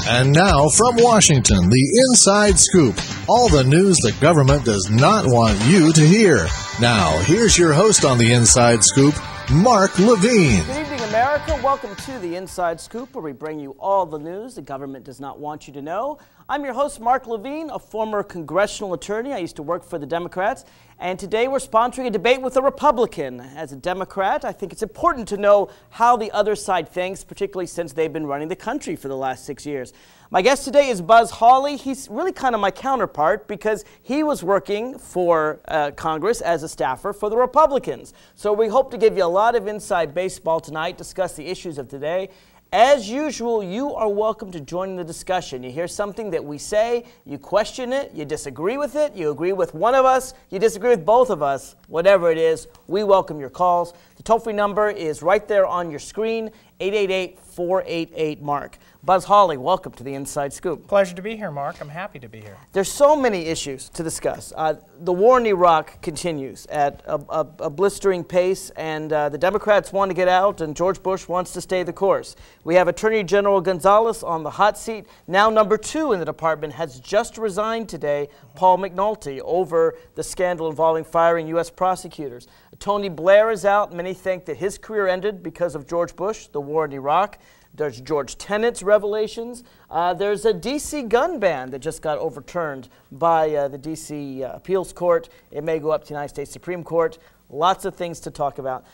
And now from Washington, the Inside Scoop. All the news the government does not want you to hear. Now, here's your host on the Inside Scoop, Mark Levine. Good evening, America. Welcome to the Inside Scoop, where we bring you all the news the government does not want you to know. I'm your host, Mark Levine, a former congressional attorney. I used to work for the Democrats. And today we're sponsoring a debate with a Republican. As a Democrat, I think it's important to know how the other side thinks, particularly since they've been running the country for the last 6 years. My guest today is Buzz Hawley. He's really kind of my counterpart because he was working for Congress as a staffer for the Republicans. So we hope to give you a lot of inside baseball tonight, discuss the issues of today. As usual, you are welcome to join in the discussion. You hear something that we say, you question it, you disagree with it, you agree with one of us, you disagree with both of us, whatever it is, we welcome your calls. The toll-free number is right there on your screen, 888-488-MARK. Buzz Hawley, welcome to the Inside Scoop. Pleasure to be here, Mark. I'm happy to be here. There's so many issues to discuss. The war in Iraq continues at a blistering pace, and the Democrats want to get out, and George Bush wants to stay the course. We have Attorney General Gonzales on the hot seat. Now number 2 in the department has just resigned today, Paul McNulty, over the scandal involving firing U.S. prosecutors. Tony Blair is out. Many think that his career ended because of George Bush, the war in Iraq. There's George Tenet's revelations. There's a D.C. gun ban that just got overturned by the D.C. Appeals Court. It may go up to the United States Supreme Court. Lots of things to talk about.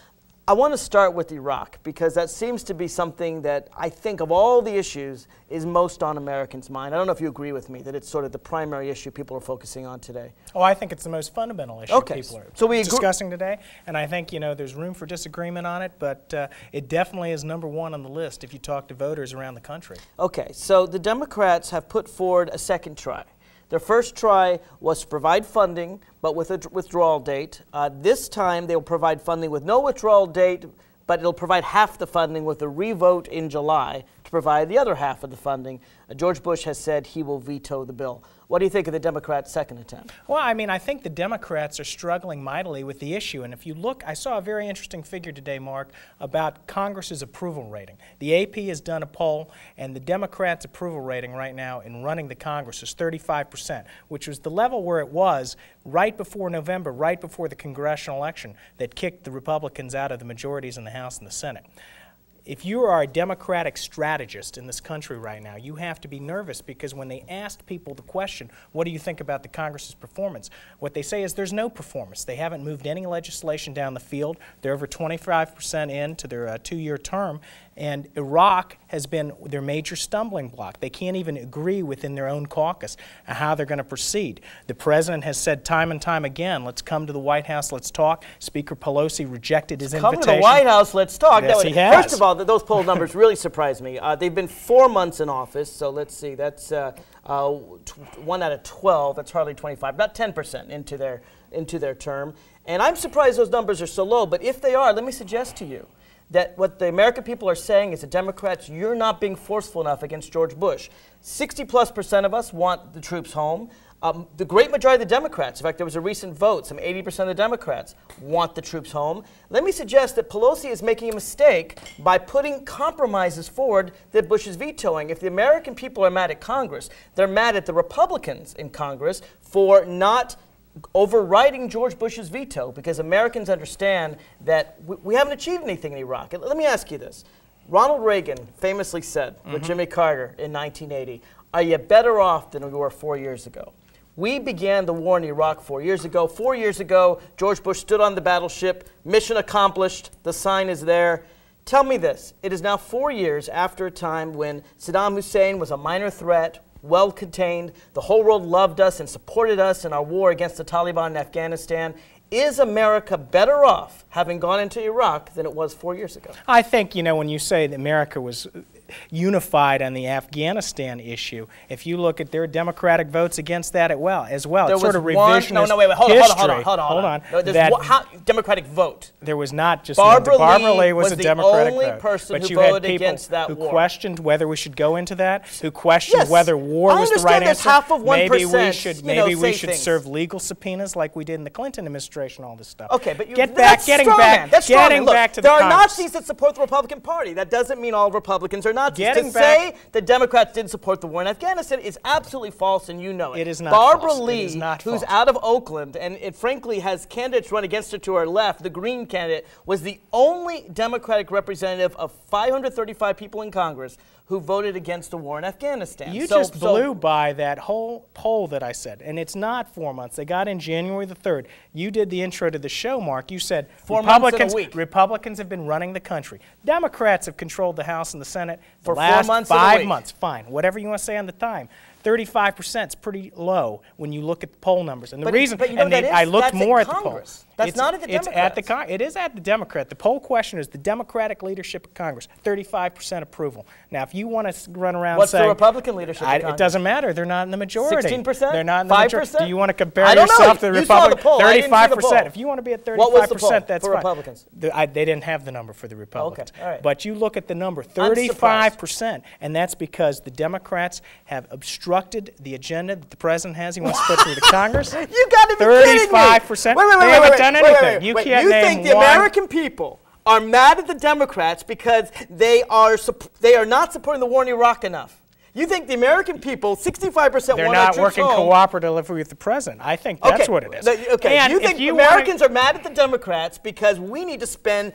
I want to start with Iraq because that seems to be something that I think of all the issues is most on Americans' mind. I don't know if you agree with me that it's sort of the primary issue people are focusing on today. Oh, I think it's the most fundamental issue people are discussing today, and I think, you know, there's room for disagreement on it, but it definitely is number 1 on the list if you talk to voters around the country. Okay, so the Democrats have put forward a second try. Their first try was to provide funding, but with a withdrawal date. This time, they will provide funding with no withdrawal date, but it'll provide half the funding with a revote in July to provide the other half of the funding. George Bush has said he will veto the bill. What do you think of the Democrats' second attempt? Well, I mean, I think the Democrats are struggling mightily with the issue. And if you look, I saw a very interesting figure today, Mark, about Congress's approval rating. The AP has done a poll, and the Democrats' approval rating right now in running the Congress is 35%, which was the level where it was right before November, right before the congressional election that kicked the Republicans out of the majorities in the House and the Senate. If you are a Democratic strategist in this country right now, you have to be nervous because when they asked people the question, what do you think about the Congress's performance, what they say is there's no performance. They haven't moved any legislation down the field. They're over 25% into their 2-year term, and Iraq has been their major stumbling block. They can't even agree within their own caucus on how they're going to proceed. The president has said time and time again, let's come to the White House, let's talk. Speaker Pelosi rejected his invitation. Come to the White House, let's talk. Yes, he has. First of all, those poll numbers really surprised me. They've been 4 months in office, so let's see, that's 1 out of 12, that's hardly 25, about 10% into their term. And I'm surprised those numbers are so low, but if they are, let me suggest to you that what the American people are saying is the Democrats, you're not being forceful enough against George Bush. 60+% of us want the troops home. The great majority of the Democrats, in fact, there was a recent vote, some 80% of the Democrats want the troops home. Let me suggest that Pelosi is making a mistake by putting compromises forward that Bush is vetoing. If the American people are mad at Congress, they're mad at the Republicans in Congress for not overriding George Bush's veto, because Americans understand that we haven't achieved anything in Iraq. And let me ask you this. Ronald Reagan famously said with Jimmy Carter in 1980, are you better off than we were 4 years ago? We began the war in Iraq 4 years ago. 4 years ago, George Bush stood on the battleship, mission accomplished, the sign is there. Tell me this, it is now 4 years after a time when Saddam Hussein was a minor threat, well contained, the whole world loved us and supported us in our war against the Taliban in Afghanistan. Is America better off having gone into Iraq than it was 4 years ago? I think, you know, when you say that America was unified on the Afghanistan issue. If you look at their Democratic votes against that as well. There it's was sort of one, revisionist no, wait, hold on. No, Democratic vote. There was not just Barbara Lee was a Democratic vote. Person but who you voted had people against that who war. Questioned whether we should go into that, who questioned yes, whether war was the right answer. Half of 1%, maybe we should serve legal subpoenas like we did in the Clinton administration, all this stuff. Okay, but getting back to the There are Congress. Nazis that support the Republican Party. That doesn't mean all Republicans are Nazis. Nazis. To say the Democrats didn't support the war in Afghanistan is absolutely false, and you know it. It is not Barbara false. Lee, it is not who's false. out of Oakland, and it frankly has candidates run against her to her left, the Green candidate, was the only Democratic representative of 535 people in Congress who voted against the war in Afghanistan. You just blew by that whole poll that I said, and it's not 4 months. They got in January the 3rd. You did the intro to the show, Mark. You said 4 months in a week. Republicans have been running the country. Democrats have controlled the House and the Senate for the last 4 months 5 months. Fine, whatever you want to say on the time. 35% is pretty low when you look at the poll numbers. And the reason, but you know I looked more at the Congress. polls. That's not at the Democrats. It is at the Democrat. The poll question is the Democratic leadership of Congress, 35% approval. Now, if you want to run around What's saying, the Republican leadership of Congress? It doesn't matter. They're not in the majority. 16%? They're not in the 5%? majority. Do you want to compare yourself to the Republicans? 35%. If you want to be at 35%, what was the poll that's for fine. Republicans? They didn't have the number for the Republicans. Okay. All right. But you look at the number, 35%, and that's because the Democrats have obstructed the agenda that the president has. He wants to put through the Congress. You got to be kidding me. 35%. They haven't done anything. You can't name think the American people are mad at the Democrats because they are not supporting the war in Iraq enough? You think the American people, 65% want our troops home. They're not working cooperatively with the president. I think that's what it is. Okay, and you think Americans are mad at the Democrats because we need to spend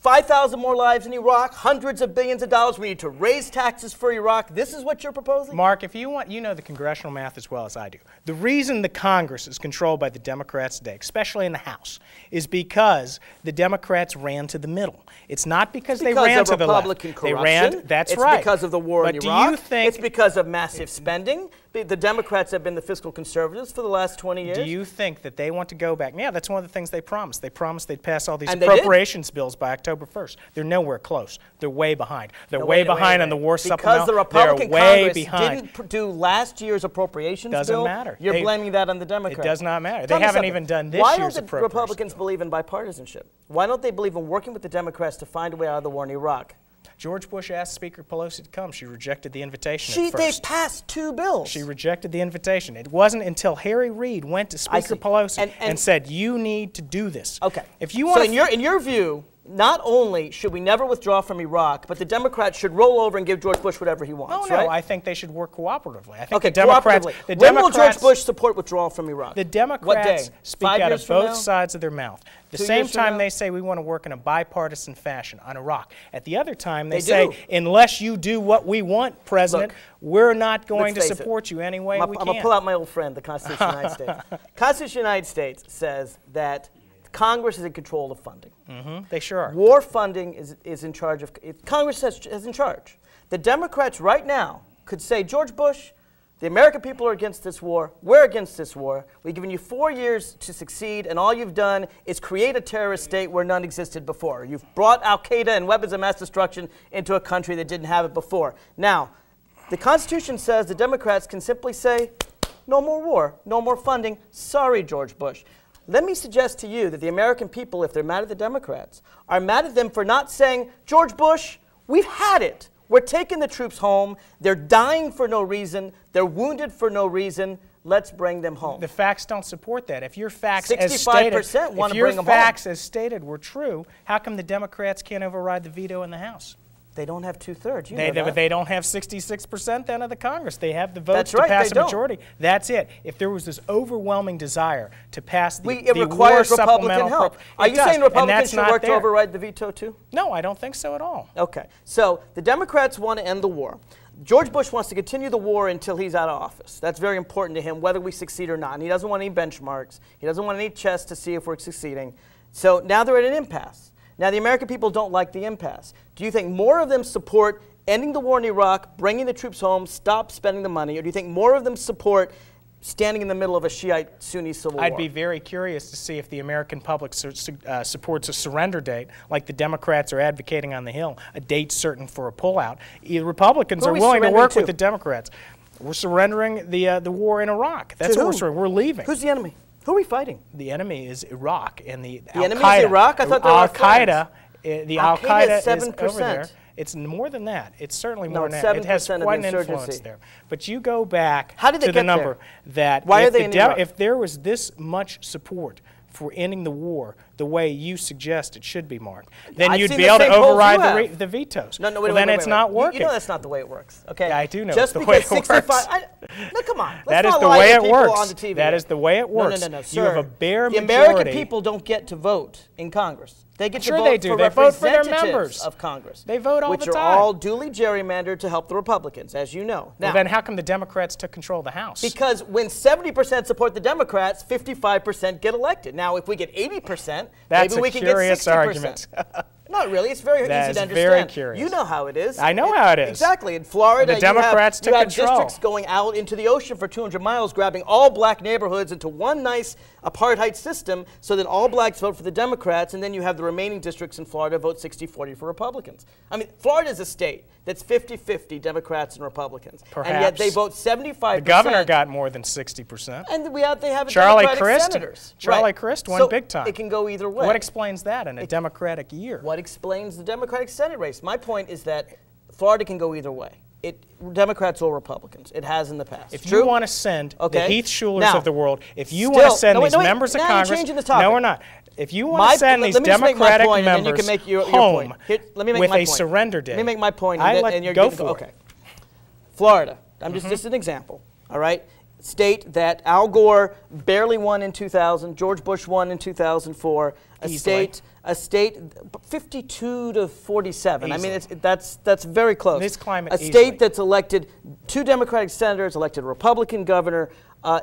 5,000 more lives in Iraq, hundreds of billions of dollars. We need to raise taxes for Iraq. This is what you're proposing? Mark, if you want, you know the congressional math as well as I do. The reason the Congress is controlled by the Democrats today, especially in the House, is because the Democrats ran to the middle. It's not because they ran to the left. Republican corruption. They ran, that's right. It's because of the war in Iraq. Do you think it's because of massive spending? The Democrats have been the fiscal conservatives for the last 20 years. Do you think that they want to go back? Yeah, that's one of the things they promised. They promised they'd pass all these appropriations bills by October 1st. They're nowhere close. They're way behind. They're way behind on the war supplemental. Because the Republican Congress didn't do last year's appropriations bill. Doesn't matter. You're blaming that on the Democrats. It does not matter. They haven't even done this year's appropriations. Why don't the Republicans believe in bipartisanship? Why don't they believe in working with the Democrats to find a way out of the war in Iraq? George Bush asked Speaker Pelosi to come. She rejected the invitation at They first. passed 2 bills. She rejected the invitation. It wasn't until Harry Reid went to Speaker Pelosi and said, you need to do this. Okay. If you want in your view, not only should we never withdraw from Iraq, but the Democrats should roll over and give George Bush whatever he wants, no, right? I think they should work cooperatively. I think okay, the Democrats, when will George Bush support withdrawal from Iraq? The Democrats speak out of both sides of their mouth. The same time they say we want to work in a bipartisan fashion on Iraq. At the other time they say, unless you do what we want, President, we're not going to support you any way we can. I'm going to pull out my old friend, the Constitution of the United States. The Constitution of the United States says that Congress is in control of funding. They sure are. War funding is in charge of, Congress is in charge. The Democrats right now could say, George Bush, the American people are against this war. We're against this war. We've given you 4 years to succeed, and all you've done is create a terrorist state where none existed before. You've brought al-Qaeda and weapons of mass destruction into a country that didn't have it before. Now, the Constitution says the Democrats can simply say, no more war, no more funding. Sorry, George Bush. Let me suggest to you that the American people, if they're mad at the Democrats, are mad at them for not saying, George Bush, we've had it. We're taking the troops home. They're dying for no reason. They're wounded for no reason. Let's bring them home. The facts don't support that. If your facts 65% want to bring them home. as stated were true, how come the Democrats can't override the veto in the House? They don't have 2/3. They don't have 66% then of the Congress. They have the votes to pass a majority. That's it. If there was this overwhelming desire to pass the war supplemental help. Are you saying Republicans should work to override the veto too? No, I don't think so at all. Okay. So the Democrats want to end the war. George Bush wants to continue the war until he's out of office. That's very important to him, whether we succeed or not. And he doesn't want any benchmarks. He doesn't want any tests to see if we're succeeding. So now they're at an impasse. Now, the American people don't like the impasse. Do you think more of them support ending the war in Iraq, bringing the troops home, stop spending the money, or do you think more of them support standing in the middle of a Shiite-Sunni civil war? I'd be very curious to see if the American public supports a surrender date, like the Democrats are advocating on the Hill, a date certain for a pullout. Republicans are willing to work with the Democrats. We're surrendering the war in Iraq. That's what we're surrendering. We're leaving. Who's the enemy? Who are we fighting? The enemy is Iraq and the enemy is Iraq? I thought they were Al-Qaeda. The Al-Qaeda is 7%. over there. It's more than that. It's certainly more than that. It has quite an influence there. But you go back to the number that Why are they in Iraq? if there was this much support for ending the war the way you suggest it should be, Mark, then I've you'd seen be the able to same polls you override have. the vetoes. No, wait, well, wait, then wait, it's wait. not working. You know that's not the way it works, okay? Yeah, I do know Just it's the way because it works. No, come on. That Let's is not the lie way to it people works. on the TV. That is the way it works. No, You have a bare the majority. American people don't get to vote in Congress. They get Sure to vote they do. for They vote for their representatives members. of Congress. They vote all which the are time. all duly gerrymandered to help the Republicans, as you know. Now, Well, then how come the Democrats took control of the House? because when 70% support the Democrats, 55% get elected. Now, if we get 80%, That's maybe we a can curious get 60%. argument. Not really. It's very That easy is to very understand. curious. You know how it is. I know how it is. Exactly. In Florida, The Democrats you have took control. districts going out into the ocean for 200 miles, grabbing all black neighborhoods into one nice apartheid system, so that all blacks vote for the Democrats, and then you have the remaining districts in Florida vote 60-40 for Republicans. I mean, Florida is a state that's 50-50 Democrats and Republicans. Perhaps. And yet they vote 75%. The governor got more than 60%. And they have Charlie Democratic Crist, senators. Charlie Crist won So big time. It can go either way. What explains that in a Democratic year? What explains the Democratic Senate race? My point is that Florida can go either way. Democrats or Republicans. It has in the past. If True? you want to send the Heath Schulers Now, of the world, if you want to send these members of now Congress, you're changing the topic. no, we're not. If you want to send these let me just make my Democratic point, and then you members can make your home point. Here, let me make with my a point. surrender day, Let me make my point, and you're go getting, for it. okay. Florida. I'm just an example. All right. State that Al Gore barely won in 2000, George Bush won in 2004. Easily. A state 52 to 47. Easily. I mean, that's very close. This climate, a easily. state that's elected 2 Democratic senators, elected a Republican governor.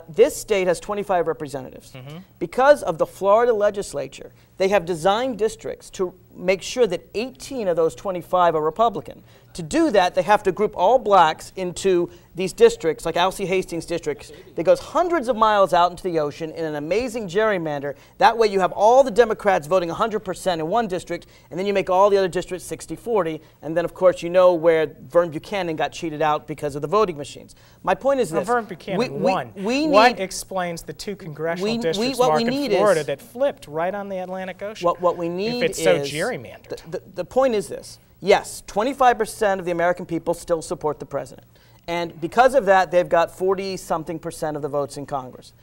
This state has 25 representatives. Because of the Florida legislature, they have designed districts to make sure that 18 of those 25 are Republican. To do that, they have to group all blacks into these districts, like Alcee Hastings districts, that goes hundreds of miles out into the ocean in an amazing gerrymander. That way you have all the Democrats voting 100% in one district, and then you make all the other districts 60-40, and then of course you know where Vern Buchanan got cheated out because of the voting machines. My point is this. Vern Buchanan won. We what need, explains the 2 congressional we- districts, what Mark, we in need Florida is- that flipped right on the Atlantic Ocean? what we need if it's so is gerrymandered. The point is this. Yes, 25% of the American people still support the president. And because of that, they've got 40-something% of the votes in Congress.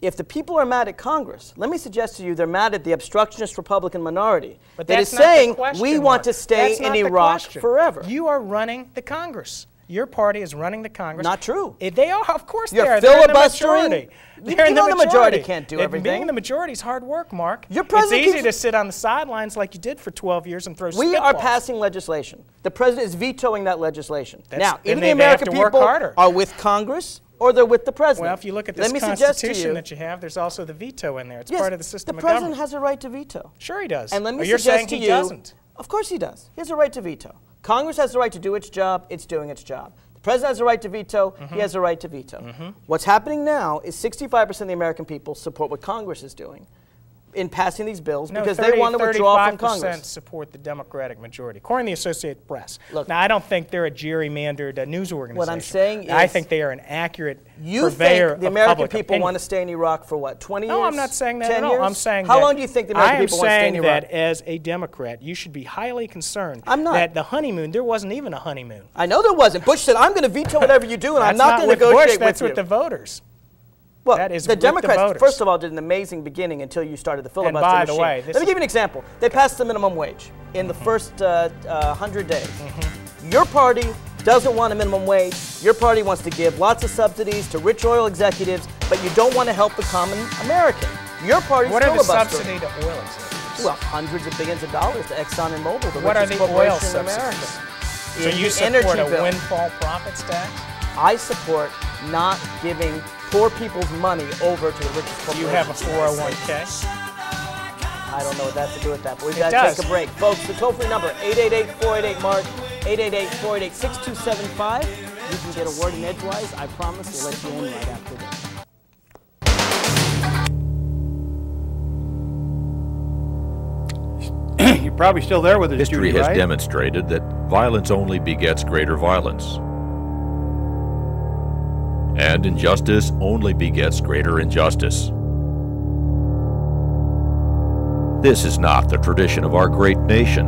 If the people are mad at Congress, let me suggest to you they're mad at the obstructionist Republican minority But that that's is not the saying question, we Mark. want to stay That's in not the Iraq question. forever. You are running the Congress. Your party is running the Congress. Not true. They are, of course You're they are. They're in the filibustering. majority. You They're in know the the majority can't do And everything. Being in the majority is hard work, Mark. Your president it's easy keeps- to sit on the sidelines like you did for 12 years and throw We are spitballs. passing legislation. The president is vetoing that legislation. Now, then either they the have American to work people harder. are with Congress or they're with the president. Well, if you look at Let this me suggest to Constitution you, that you have, there's also the veto in there. It's yes, part of the system the of president government. has a right to veto. Sure he does. And let me Or you're suggest saying to he you, doesn't. Of course he does. He has a right to veto. Congress has the right to do its job. It's doing its job. The president has a right to veto. He has a right to veto. What's happening now is 65% of the American people support what Congress is doing in passing these bills because they want to withdraw from 35% Congress. support the Democratic majority, according to the Associated Press. Look, now, I don't think they're a gerrymandered news organization. What I'm saying I is think they are an accurate You purveyor think the of American public people opinion. want to stay in Iraq for what, 20 years? No, I'm not saying that 10 at all. years? I'm saying How that long do you think the American people want to stay in I am Iraq? saying that as a Democrat, you should be highly concerned I'm not. that the honeymoon, there wasn't even a honeymoon. I know there wasn't. Bush said, I'm going to veto whatever you do, and I'm That's not going to with negotiate Bush, that's with with you. the voters. Well, that is the with the Democrats, voters. first of all, did an amazing beginning until you started the filibuster by the machine. way, Let this me is- give you an example. They passed the minimum wage in the first 100 days. Your party doesn't want a minimum wage. Your party wants to give lots of subsidies to rich oil executives, but you don't want to help the common American. Your party's What are the filibustering. subsidy to oil executives? Well, hundreds of billions of dollars to Exxon and Mobil, the What are richest the oil corporation in America. subsidies? So In you the support energy a bill. windfall profits tax? I support not giving poor people's money over to the richest Do corporations. you have a 401k? I don't know what that has to do with that, but we've It got to does. take a break. Folks, the toll-free number, 888-488-MARK, 888-488-6275. You can get a word in edgewise. I promise we'll let you in right after this. You're probably still there with us, History Judy, has right? demonstrated that violence only begets greater violence. And injustice only begets greater injustice. This is not the tradition of our great nation.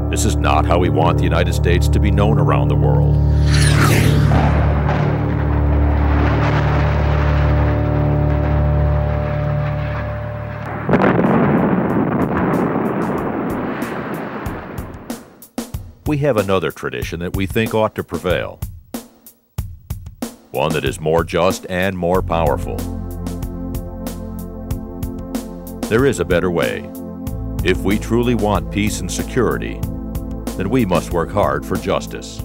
This is not how we want the United States to be known around the world. we have another tradition that we think ought to prevail. One that is more just and more powerful. There is a better way. If we truly want peace and security, then we must work hard for justice.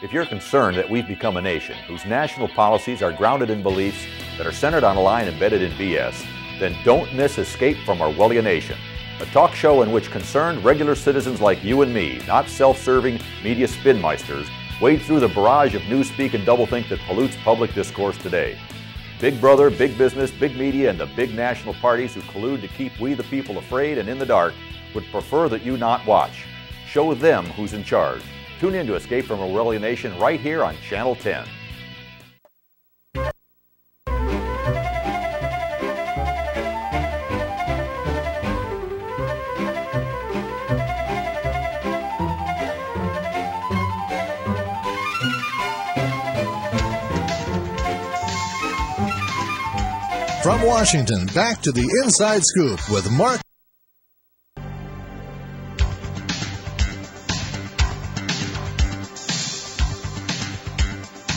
If you're concerned that we've become a nation whose national policies are grounded in beliefs that are centered on a line embedded in BS, then don't miss Escape from Orwellia Nation, a talk show in which concerned regular citizens like you and me, not self-serving media spinmeisters, wade through the barrage of newspeak and doublethink that pollutes public discourse today. Big brother, big business, big media, and the big national parties who collude to keep we the people afraid and in the dark would prefer that you not watch. Show them who's in charge. Tune in to Escape from Orwellia Nation right here on Channel 10. From Washington, back to the Inside Scoop with Mark.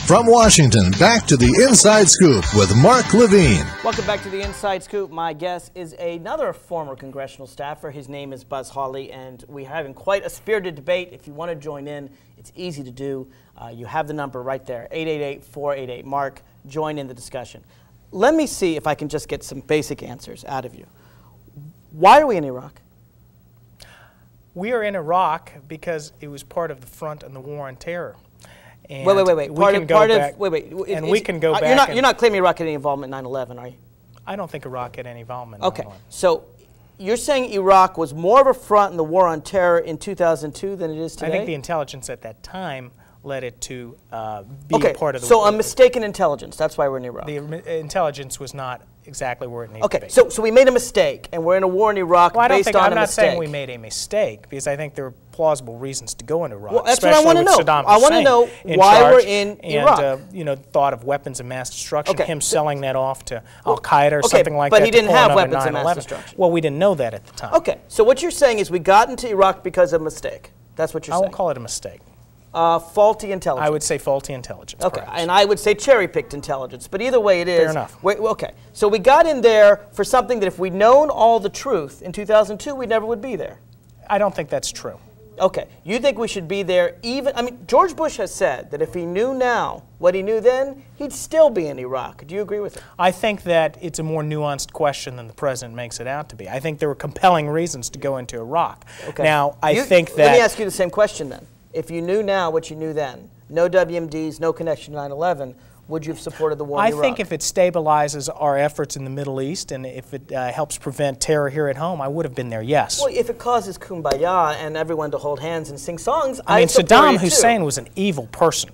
From Washington, back to the Inside Scoop with Mark Levine. Welcome back to the Inside Scoop. My guest is another former congressional staffer. His name is Buzz Hawley, and we're having quite a spirited debate. If you want to join in, it's easy to do. You have the number right there, 888-488-MARK. Join in the discussion. Let me see if I can just get some basic answers out of you. Why are we in Iraq? We are in Iraq because it was part of the front on the war on terror. And wait. We can go back. You're not claiming Iraq had any involvement in 9/11, are you? I don't think Iraq had any involvement in 9/11. Okay, so you're saying Iraq was more of a front in the war on terror in 2002 than it is today? I think the intelligence at that time led it to be a part of the war. So a mistaken intelligence, that's why we're in Iraq. The intelligence was not exactly where it needed to be. Okay, so we made a mistake, and we're in a war in Iraq based on a mistake. I'm not saying we made a mistake, because I think there are plausible reasons to go into Iraq. Well, that's what I want to know. I want to know why we're in Iraq. And, thought of weapons of mass destruction, him selling that off to Al-Qaeda or something like that. But he didn't have weapons of mass destruction. Well, we didn't know that at the time. Okay, so what you're saying is we got into Iraq because of a mistake. That's what you're saying. I won't call it a mistake. Faulty intelligence. I would say faulty intelligence. Okay, perhaps. and I would say cherry-picked intelligence. But either way it is. Fair enough. Okay, so we got in there for something that if we'd known all the truth in 2002, we never would be there. I don't think that's true. Okay, you think we should be there George Bush has said that if he knew now what he knew then, he'd still be in Iraq. Do you agree with it? I think that it's a more nuanced question than the president makes it out to be. I think there were compelling reasons to go into Iraq. Okay. Now, I think that... Let me ask you the same question then. If you knew now what you knew then, no WMDs, no connection to 9/11, would you have supported the war in Iraq? I think if it stabilizes our efforts in the Middle East and if it helps prevent terror here at home, I would have been there, yes. Well, if it causes kumbaya and everyone to hold hands and sing songs, I mean, Saddam Hussein was an evil person.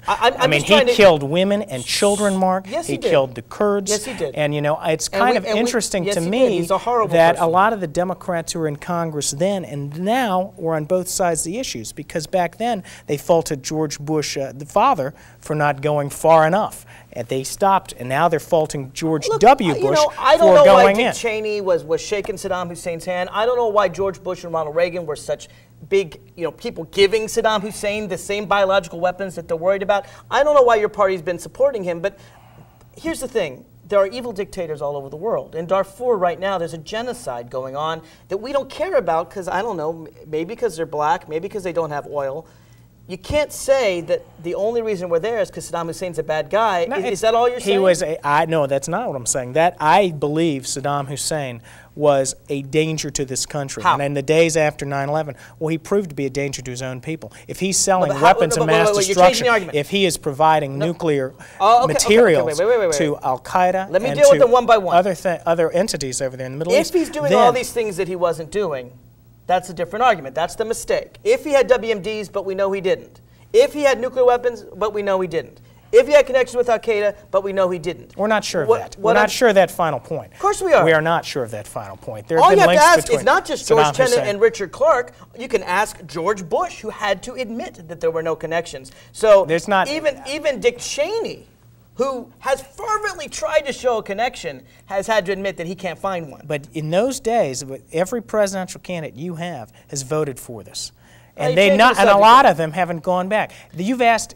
He killed women and children, Mark. Yes, he did. He killed the Kurds. Yes, he did. And, it's kind of interesting to me that a lot of the Democrats who were in Congress then and now were on both sides of the issues, because back then they faulted George Bush, the father, for not going far enough. And they stopped, and now they're faulting George W. Bush for going in. I don't know why Dick Cheney was shaking Saddam Hussein's hand. I don't know why George Bush and Ronald Reagan were such big, people giving Saddam Hussein the same biological weapons that they're worried about. I don't know why your party's been supporting him, but here's the thing. There are evil dictators all over the world. In Darfur right now, there's a genocide going on that we don't care about because, I don't know, maybe because they're black, maybe because they don't have oil. You can't say that the only reason we're there is because Saddam Hussein's a bad guy. No, is that all you're saying? No, that's not what I'm saying. I believe Saddam Hussein was a danger to this country. How? And in the days after 9/11, well, he proved to be a danger to his own people. If he's selling weapons of mass destruction, if he is providing nuclear materials to Al-Qaeda Let me deal with them one by one. Other entities over there in the Middle East. If he's doing all these things that he wasn't doing, that's a different argument. That's the mistake. If he had WMDs, but we know he didn't. If he had nuclear weapons, but we know he didn't. If he had connections with Al-Qaeda, but we know he didn't. We're not sure of that. We're not sure of that final point. Of course we are. We are not sure of that final point. All you have to ask is not just George Tenet and Richard Clarke. You can ask George Bush, who had to admit that there were no connections. So there's not even Dick Cheney who has fervently tried to show a connection, has had to admit that he can't find one. But in those days, every presidential candidate you have has voted for this. And and a lot of them haven't gone back. You ask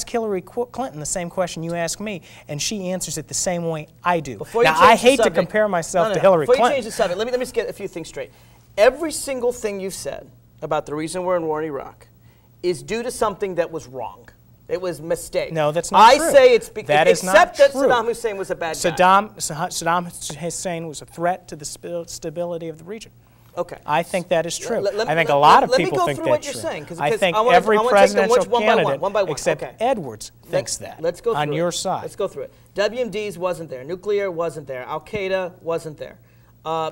Hillary Clinton the same question you ask me, and she answers it the same way I do. Now, I hate to compare myself to Hillary Clinton. Before you change the subject, let me just get a few things straight. Every single thing you've said about the reason we're in war in Iraq is due to something that was wrong. It was a mistake. No, that's not true. I say it's because, that is except not that Saddam Hussein was a bad guy. Saddam Hussein was a threat to the stability of the region. Okay. I think that is true. I think a lot of people think that's true. I think every presidential candidate except Edwards thinks that. Let's go through on your side. Let's go through it. WMDs wasn't there. Nuclear wasn't there. Al-Qaeda wasn't there.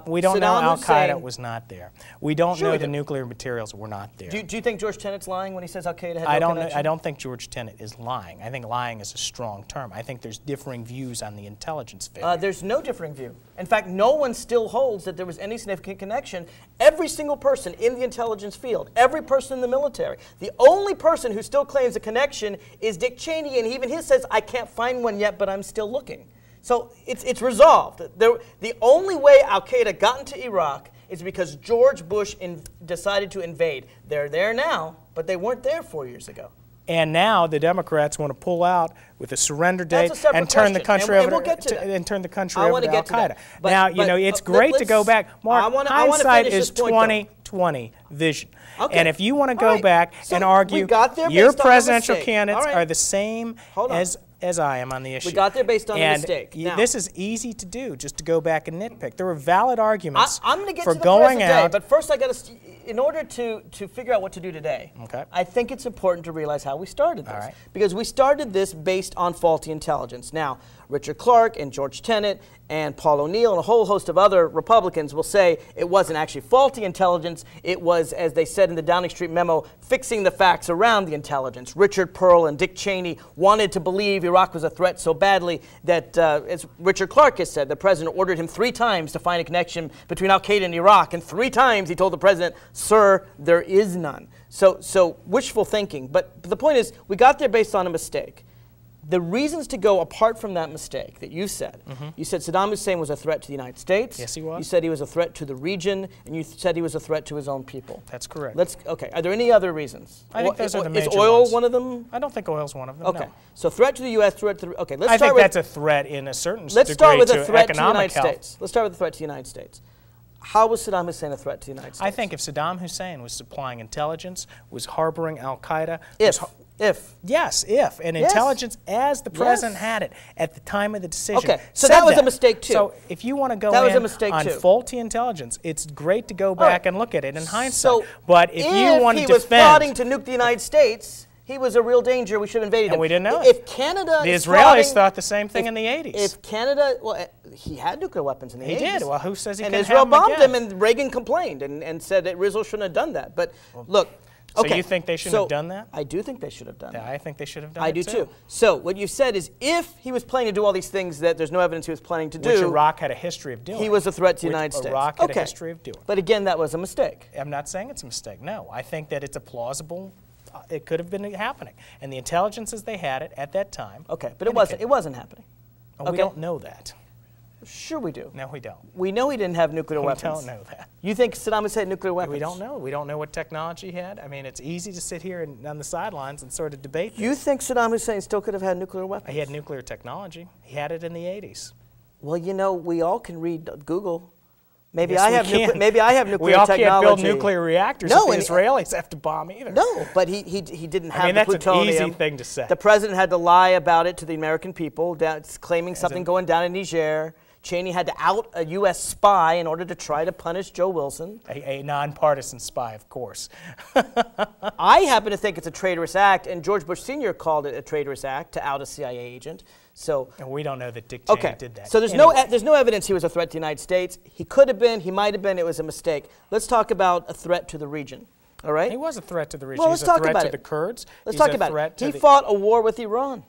We don't know Al-Qaeda was not there. We don't know the do. nuclear materials were not there. Do you think George Tenet's lying when he says Al-Qaeda had no connection? I don't think George Tenet is lying. I think lying is a strong term. I think there's differing views on the intelligence failure. There's no differing view. In fact, no one still holds that there was any significant connection. Every single person in the intelligence field, every person in the military, the only person who still claims a connection is Dick Cheney, and even he says, I can't find one yet, but I'm still looking. So it's resolved. The only way Al-Qaeda got into Iraq is because George Bush decided to invade. They're there now, but they weren't there 4 years ago. And now the Democrats want to pull out with a surrender date and turn the country over to Al-Qaeda. Now, you know, it's great to go back. Mark, hindsight is 20/20 vision. Okay. And if you want to go back and argue your presidential candidates are the same as I am on the issue. We got there based on a mistake. Now, this is easy to do, just to go back and nitpick. There were valid arguments I'm going to get for to the going present out. Day, but first I got to, in order to figure out what to do today, I think it's important to realize how we started this. Because we started this based on faulty intelligence. Now, Richard Clark and George Tenet and Paul O'Neill and a whole host of other Republicans will say it wasn't actually faulty intelligence. It was, as they said in the Downing Street memo, fixing the facts around the intelligence. Richard Pearl and Dick Cheney wanted to believe Iraq was a threat so badly that, as Richard Clark has said, the president ordered him 3 times to find a connection between Al-Qaeda and Iraq, and 3 times he told the president, sir, there is none. So wishful thinking. But the point is, we got there based on a mistake. The reasons to go apart from that mistake that you said, you said Saddam Hussein was a threat to the United States. Yes, he was. You said he was a threat to the region, and you said he was a threat to his own people. That's correct. Okay, are there any other reasons? I think those are the major ones. Is oil ones. one of them? I don't think oil's one of them, Okay, no. So threat to the U.S., threat to the, okay, let's I start think with, that's a threat in a certain let's degree start with to a threat to the economic United States. Let's start with the threat to the United States. How was Saddam Hussein a threat to the United States? I think if Saddam Hussein was supplying intelligence, was harboring Al-Qaeda, and intelligence as the president had it at the time of the decision. Okay, so that was a mistake too. So if you want to go in on faulty intelligence, it's great to go back and look at it in hindsight. So but if you want to defend, he was plotting to nuke the United States, he was a real danger. We should have invaded him. And we didn't know it. If Canada, the Israelis thought the same thing in the 80s. If Canada, well, he had nuclear weapons in the 80s. He did. Well, who says he and couldn't Israel have them bombed again? him, and Reagan complained and said that Israel shouldn't have done that. But look. So you think they shouldn't have done that? I do think they should have done that. I think they should have done I it do too. So what you said is if he was planning to do all these things that there's no evidence he was planning to do. Which Iraq had a history of doing. He was a threat to the United States. Iraq had a history of doing. But again, that was a mistake. I'm not saying it's a mistake. No, I think that it's a plausible, it could have been happening. And the intelligences they had it at that time. Okay, but it wasn't happening. Oh, we don't know that. Sure we do. No, we don't. We know he didn't have nuclear weapons. We don't know that. You think Saddam Hussein had nuclear weapons? We don't know. We don't know what technology he had. I mean, it's easy to sit here on the sidelines and sort of debate this. You think Saddam Hussein still could have had nuclear weapons? He had nuclear technology. He had it in the 80s. Well, you know, we all can read Google. Maybe I have nuclear technology. We all can't build nuclear reactors if the Israelis have to bomb either. No, but he didn't have the plutonium. That's an easy thing to say. The president had to lie about it to the American people, claiming something going down in Niger. Cheney had to out a U.S. spy in order to try to punish Joe Wilson. A nonpartisan spy, of course. I happen to think it's a traitorous act, and George Bush Sr. called it a traitorous act to out a CIA agent. So and we don't know that Dick Cheney did that. So there's no evidence he was a threat to the United States. He could have been. He might have been. It was a mistake. Let's talk about a threat to the region. All right? He was a threat to the region. Well, let's talk about it. He's a threat to the Kurds. Let's talk about it. He fought a war with Iran,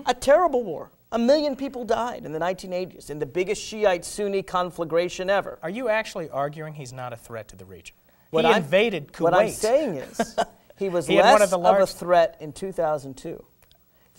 a terrible war. 1 million people died in the 1980s in the biggest Shiite-Sunni conflagration ever. Are you actually arguing he's not a threat to the region? He invaded Kuwait. What I'm saying is he was less of a threat in 2002.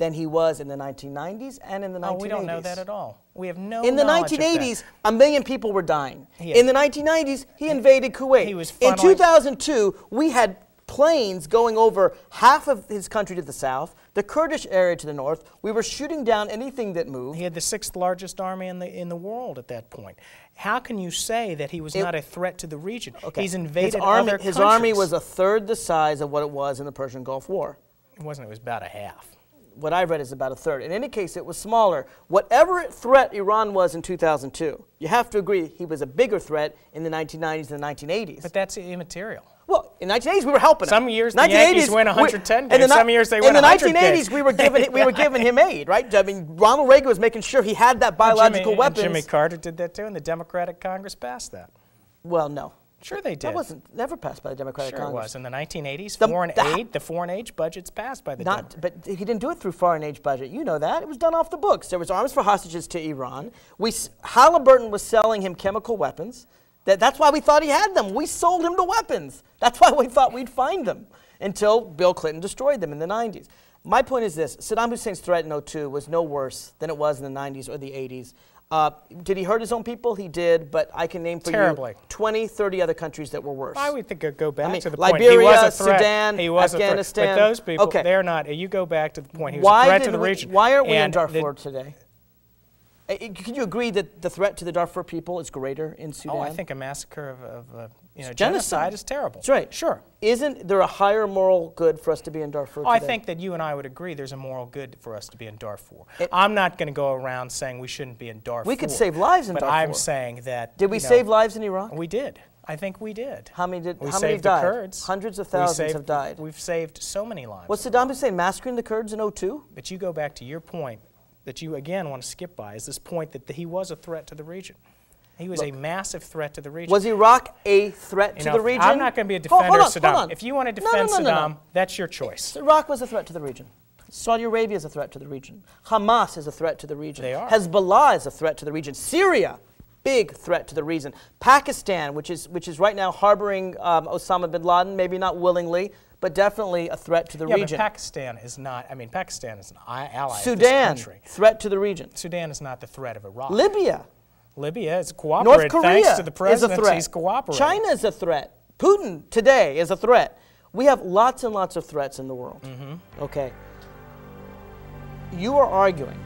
than he was in the 1990s and in the 1980s. Oh, we don't know that at all. We have no In the knowledge of 1980s, that. a million people were dying. Yes. In the 1990s, he invaded Kuwait. He was In funneling- 2002, we had planes going over half of his country to the south, the Kurdish area to the north. We were shooting down anything that moved. He had the 6th largest army in the world at that point. How can you say that he was not a threat to the region? Okay. He's invaded his army, other His countries. army was a third the size of what it was in the Persian Gulf War. It wasn't. It was about a half. What I read is about a third. In any case, it was smaller. Whatever threat Iran was in 2002, you have to agree he was a bigger threat in the 1990s and the 1980s. But that's immaterial. Well, in the 1980s, we were helping him. Some years the Yankees win 110 games. Some years they win 100 In the 1980s, we were giving him aid, right? I mean, Ronald Reagan was making sure he had that biological weapons. Jimmy Carter did that too, and the Democratic Congress passed that. Well, no. Sure they did. That wasn't never passed by the Democratic Sure Congress. it was. In the 1980s, the foreign aid budget's passed by the Democrats. But he didn't do it through foreign aid budget. You know that. It was done off the books. There was arms for hostages to Iran. Halliburton was selling him chemical weapons. That's why we thought he had them. We sold him the weapons. That's why we thought we'd find them until Bill Clinton destroyed them in the 90s. My point is this. Saddam Hussein's threat in 2002 was no worse than it was in the 90s or the 80s. Did he hurt his own people? He did, but I can name for you 20, 30 other countries that were worse. I would think go back to the Liberia, point. He was a threat. Sudan, he was Afghanistan. A threat. But those people, okay. they're not. You go back to the point. He was a threat to the region. Why aren't we in Darfur today? Could you agree that the threat to the Darfur people is greater in Sudan? Oh, I think a massacre of genocide is terrible. That's right. Sure. Isn't there a higher moral good for us to be in Darfur today? I think that you and I would agree there's a moral good for us to be in Darfur. I'm not going to go around saying we shouldn't be in Darfur. We could save lives in Darfur. But I'm saying that... Did we save lives in Iraq? We did. I think we did. How many died? The Kurds. Hundreds of thousands have died. We've saved so many lives. Was Saddam Hussein massacring the Kurds in 2002? But you go back to your point that you, again, want to skip by, is this point that he was a threat to the region. He was a massive threat to the region. Was Iraq a threat to the region? I'm not going to be a defender of Saddam. Hold on. If you want to defend Saddam, that's your choice. Iraq was a threat to the region. Saudi Arabia is a threat to the region. Hamas is a threat to the region. They are. Hezbollah is a threat to the region. Syria, big threat to the region. Pakistan, which is right now harboring Osama bin Laden, maybe not willingly, but definitely a threat to the region. But Pakistan is not, Pakistan is an ally Sudan, of this country. Threat to the region. Sudan is not the threat of Iraq. Libya is cooperating. North Korea thanks to the president, is a threat. He's cooperating. China is a threat. Putin today is a threat. We have lots and lots of threats in the world. Okay. You are arguing,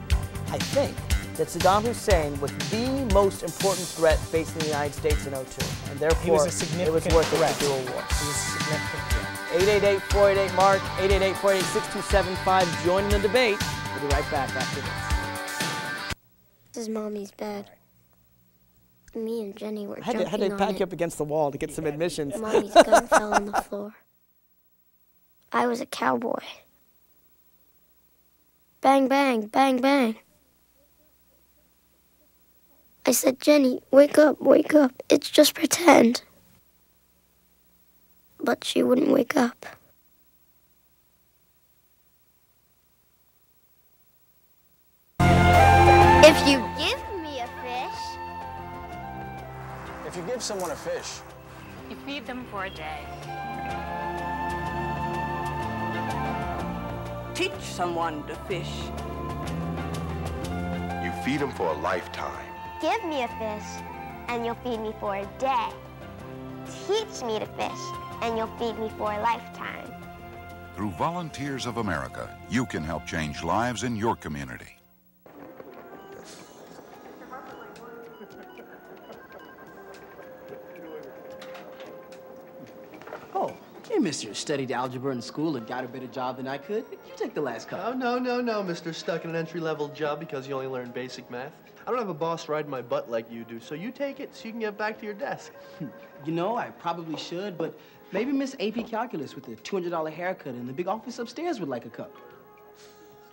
I think, that Saddam Hussein was the most important threat facing the United States in 2002, and therefore he was a significant it was worth threat. it to do a war. He was a significant threat. 888-488-MARK, 888-488-6275. Join the debate. We'll be right back after this. This is Mommy's bed. Me and Jenny were I had to pack you up against the wall to get some admissions. Mommy's gun fell on the floor. I was a cowboy. Bang, bang, bang, bang. I said, Jenny, wake up, it's just pretend. But she wouldn't wake up. If you give me a fish... If you give someone a fish... You feed them for a day. Teach someone to fish. You feed them for a lifetime. Give me a fish, and you'll feed me for a day. Teach me to fish, and you'll feed me for a lifetime. Through Volunteers of America, you can help change lives in your community. Oh, hey, mister, studied algebra in school and got a better job than I could. You take the last couple. Oh, no, mister. Stuck in an entry-level job because you only learned basic math. I don't have a boss riding my butt like you do, so you take it so you can get back to your desk. You know, I probably should, but maybe Miss AP Calculus with the $200 haircut in the big office upstairs would like a cup.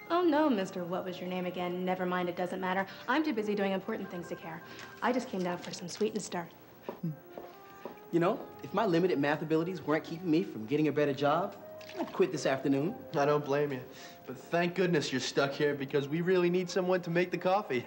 Oh, no, Mr. What was your name again? Never mind, it doesn't matter. I'm too busy doing important things to care. I just came down for some sweet and start. You know, if my limited math abilities weren't keeping me from getting a better job, I'd quit this afternoon. I don't blame you. But thank goodness you're stuck here because we really need someone to make the coffee.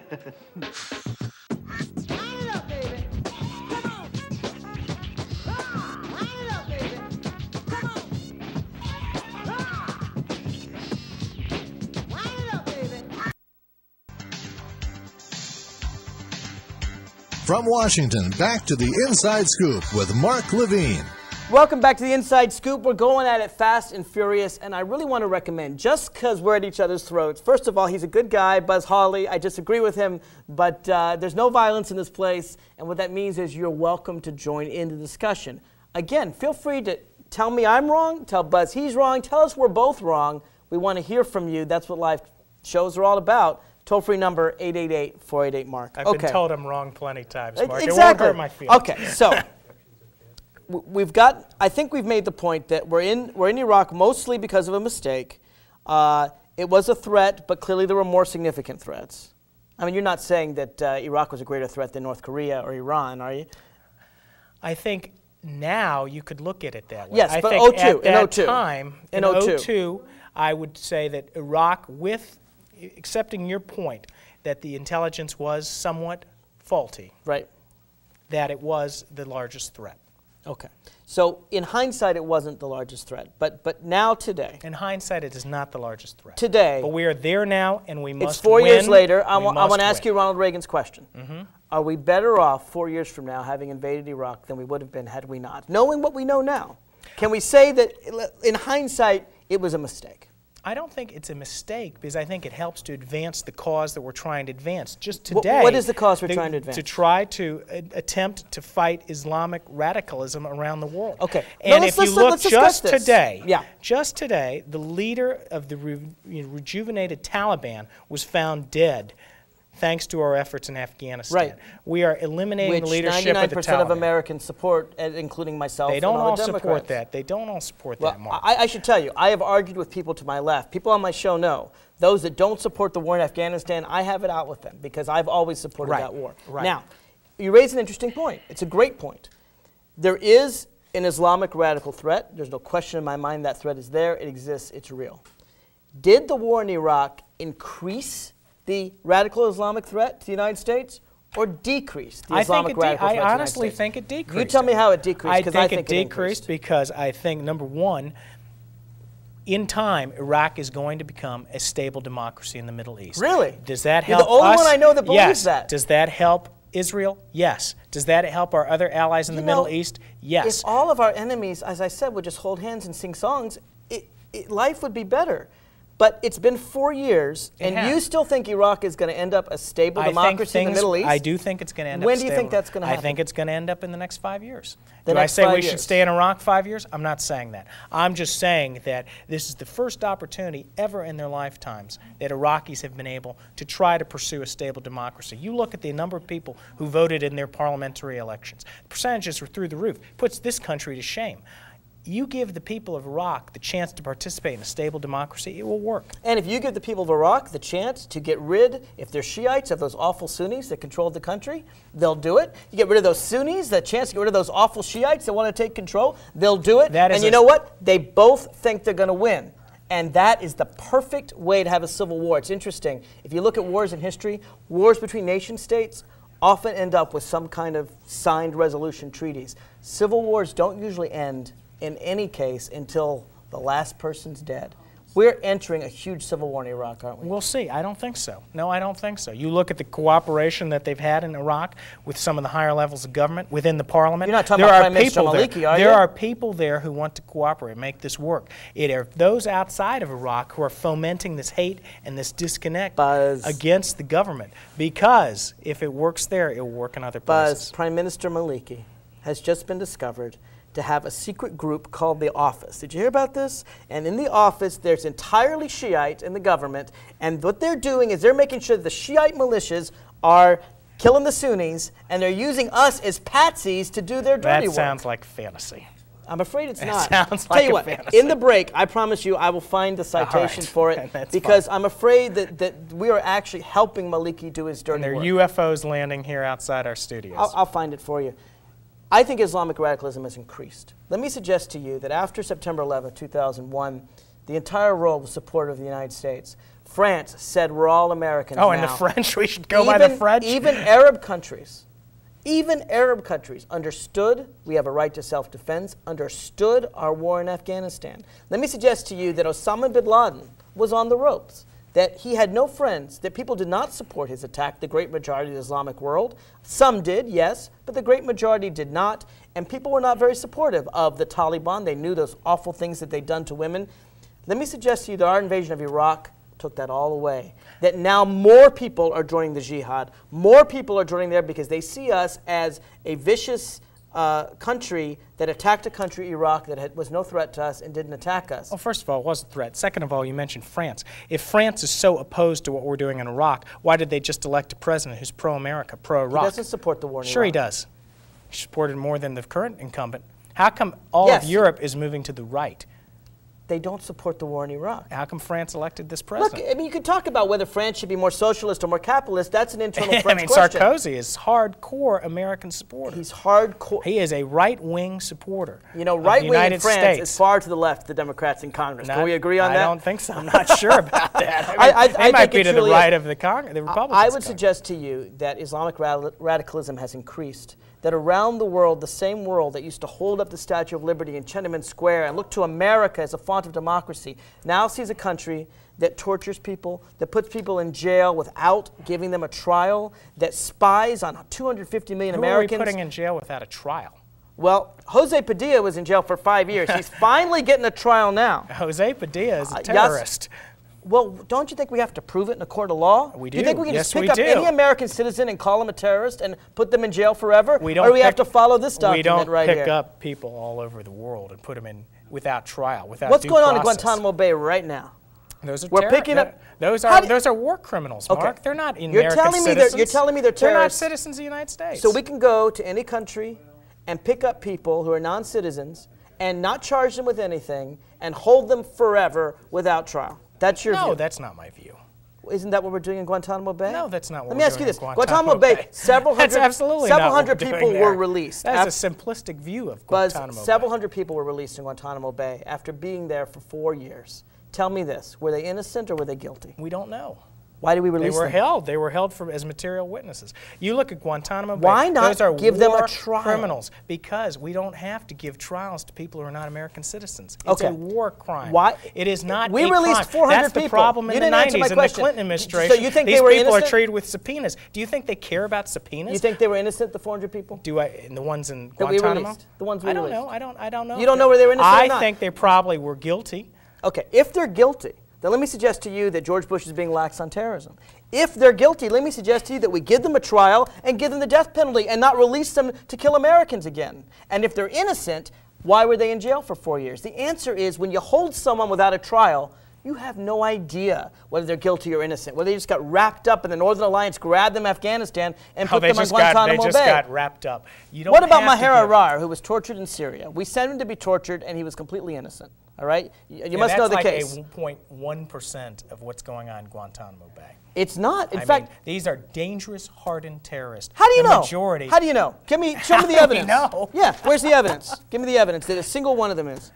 From Washington, back to the Inside Scoop with Mark Levine. Welcome back to the Inside Scoop. We're going at it fast and furious, and I really want to recommend, just because we're at each other's throats, first of all, he's a good guy, Buzz Hawley. I disagree with him, but there's no violence in this place, and what that means is you're welcome to join in the discussion. Again, feel free to tell me I'm wrong, tell Buzz he's wrong, tell us we're both wrong. We want to hear from you. That's what live shows are all about. Toll-free number, 888-488-MARK. I've been told I'm wrong plenty of times, Mark. Exactly. It won't hurt my feelings. Okay, so I think we've made the point that we're in Iraq mostly because of a mistake. It was a threat, but clearly there were more significant threats. I mean, you're not saying that Iraq was a greater threat than North Korea or Iran, are you? I think now you could look at it that way. Yes, I but think 02, at that in 02. time, in 02, I would say that Iraq, with accepting your point that the intelligence was somewhat faulty, right, that it was the largest threat. Okay. So in hindsight, it wasn't the largest threat, but now today. In hindsight, it is not the largest threat. Today. But we are there now, and we must It's 4 win. years later. I want to ask win. you Ronald Reagan's question. Mm-hmm. Are we better off 4 years from now having invaded Iraq than we would have been had we not? Knowing what we know now, can we say that in hindsight, it was a mistake? I don't think it's a mistake because I think it helps to advance the cause that we're trying to advance. Just today, what is the cause we're trying to advance? To try to attempt to fight Islamic radicalism around the world. Okay. And no, if you look just today, just today, the leader of the rejuvenated Taliban was found dead, thanks to our efforts in Afghanistan. Right. We are eliminating the leadership of the Taliban. Which 99% of Americans support, including myself They and don't all the all Democrats. support that. They don't all support that, Mark. I should tell you, I have argued with people to my left. People on my show know. Those that don't support the war in Afghanistan, I have it out with them because I've always supported that war. Right. Now, you raise an interesting point. It's a great point. There is an Islamic radical threat. There's no question in my mind that threat is there. It exists. It's real. Did the war in Iraq increase the radical Islamic threat to the United States or decrease the Islamic radical threat to the United States? I honestly think it decreased. You tell me how it decreased, because I think it decreased because I think, number one, in time, Iraq is going to become a stable democracy in the Middle East. Really? Does that You're help the only us? one I know that believes yes. that. Does that help Israel? Yes. Does that help our other allies in the Middle East? Yes. If all of our enemies, as I said, would just hold hands and sing songs, life would be better. But it's been 4 years, and you still think Iraq is going to end up a stable democracy in the Middle East? I do think it's going to end up When stable. do you think that's going to happen? I think it's going to end up in the next 5 years. Do I say we should stay in Iraq 5 years? I'm not saying that. I'm just saying that this is the first opportunity ever in their lifetimes that Iraqis have been able to try to pursue a stable democracy. You look at the number of people who voted in their parliamentary elections. The percentages are through the roof. It puts this country to shame. You give the people of Iraq the chance to participate in a stable democracy, it will work. And if you give the people of Iraq the chance to get rid, if they're Shiites, of those awful Sunnis that controlled the country, they'll do it. You get rid of those Sunnis, the chance to get rid of those awful Shiites that want to take control, they'll do it. And you know what? They both think they're going to win. And that is the perfect way to have a civil war. It's interesting. If you look at wars in history, wars between nation states often end up with some kind of signed resolution treaties. Civil wars don't usually end in any case until the last person's dead. We're entering a huge civil war in Iraq, aren't we? We'll see. I don't think so. No, I don't think so. You look at the cooperation that they've had in Iraq with some of the higher levels of government within the parliament. You're not talking about Prime Minister Maliki, are you? There are people there who want to cooperate, make this work. It are those outside of Iraq who are fomenting this hate and this disconnect against the government. Because if it works there, it will work in other places. Prime Minister Maliki has just been discovered to have a secret group called the Office. Did you hear about this? And in the Office, there's entirely Shiites in the government, and what they're doing is they're making sure that the Shiite militias are killing the Sunnis, and they're using us as patsies to do their dirty work. That sounds like fantasy. I'm afraid it's not. Sounds Tell you like what, a fantasy. in the break, I promise you I will find the citation for it because I'm afraid that we are actually helping Maliki do his dirty work. And there are UFOs landing here outside our studios. I'll find it for you. I think Islamic radicalism has increased. Let me suggest to you that after September 11, 2001, the entire world was supportive of the United States. France said we're all Americans now. And the French, we should go by the French? Even Arab countries understood we have a right to self-defense, understood our war in Afghanistan. Let me suggest to you that Osama bin Laden was on the ropes. that he had no friends, that people did not support his attack, the great majority of the Islamic world. Some did, yes, but the great majority did not, and people were not very supportive of the Taliban. They knew those awful things that they'd done to women. Let me suggest to you that our invasion of Iraq took that all away. That now more people are joining the jihad. More people are joining there because they see us as a vicious country that attacked a country, Iraq, that was no threat to us and didn't attack us. Well, first of all, it was a threat. Second of all, you mentioned France. If France is so opposed to what we're doing in Iraq, why did they just elect a president who's pro-America, pro-Iraq? He doesn't support the war in Iraq. Sure he does. He supported more than the current incumbent. How come all of Europe is moving to the right? They don't support the war in Iraq. How come France elected this president? Look, I mean, you could talk about whether France should be more socialist or more capitalist. That's an internal French question. Sarkozy is hardcore American supporter. He's hardcore. He is a right-wing supporter. You know, right-wing in France is far to the left of the Democrats in Congress. Can we agree on that? I don't think so. I'm not sure about that. I mean, they might be to the right of the Republicans. I would suggest to you that Islamic radicalism has increased. That around the world, the same world that used to hold up the Statue of Liberty in Tiananmen Square and look to America as a font of democracy, now sees a country that tortures people, that puts people in jail without giving them a trial, that spies on 250 million Americans. Who are we putting in jail without a trial? Well, Jose Padilla was in jail for 5 years. He's finally getting a trial now. Jose Padilla is a terrorist. Well, don't you think we have to prove it in a court of law? We do. Do you think we can just pick up any American citizen and call him a terrorist and put them in jail forever? We don't or do we have to follow this document right here? We don't pick up people all over the world and put them in without trial, without What's due going on process. in Guantanamo Bay right now? Those are We're picking up. Those are war criminals, Mark. Okay. They're not American citizens. citizens. You're telling me they're terrorists. They're not citizens of the United States. So we can go to any country and pick up people who are non-citizens and not charge them with anything and hold them forever without trial. That's your view. No, that's not my view. Isn't that what we're doing in Guantanamo Bay? No, that's not what we're doing. Let me ask you this. Guantanamo Bay, several hundred people were released. That's a simplistic view of Guantanamo Bay. Several hundred people were released in Guantanamo Bay after being there for 4 years. Tell me this. Were they innocent or were they guilty? We don't know. Why did we release them? They were held as material witnesses. You look at Guantanamo Bay. Why not give them a trial? Criminals, because we don't have to give trials to people who are not American citizens. It's a war crime. Why? It is not we a released crime. 400 That's people. the problem in the 90s in the Clinton administration. So you think These they were people innocent? are treated with subpoenas. Do you think they care about subpoenas? You think they were innocent, the 400 people? The ones in that Guantanamo? We released. The ones we released. I don't know. You don't know whether they were innocent or not? I think they probably were guilty. Okay, if they're guilty, then let me suggest to you that George Bush is being lax on terrorism. If they're guilty, let me suggest to you that we give them a trial and give them the death penalty and not release them to kill Americans again. And if they're innocent, why were they in jail for 4 years? The answer is when you hold someone without a trial, you have no idea whether they're guilty or innocent, whether they just got wrapped up and the Northern Alliance grabbed them in Afghanistan and put them on Guantanamo Bay. They just got wrapped up. What about Maher Arar, who was tortured in Syria? We sent him to be tortured and he was completely innocent. All right? You must know the case. That's like a 1.1% of what's going on in Guantanamo Bay. It's not. In fact, these are dangerous, hardened terrorists. How do you know? Majority. How do you know? Show me the evidence. How do we know? Yeah, where's the evidence? Give me the evidence that a single one of them is.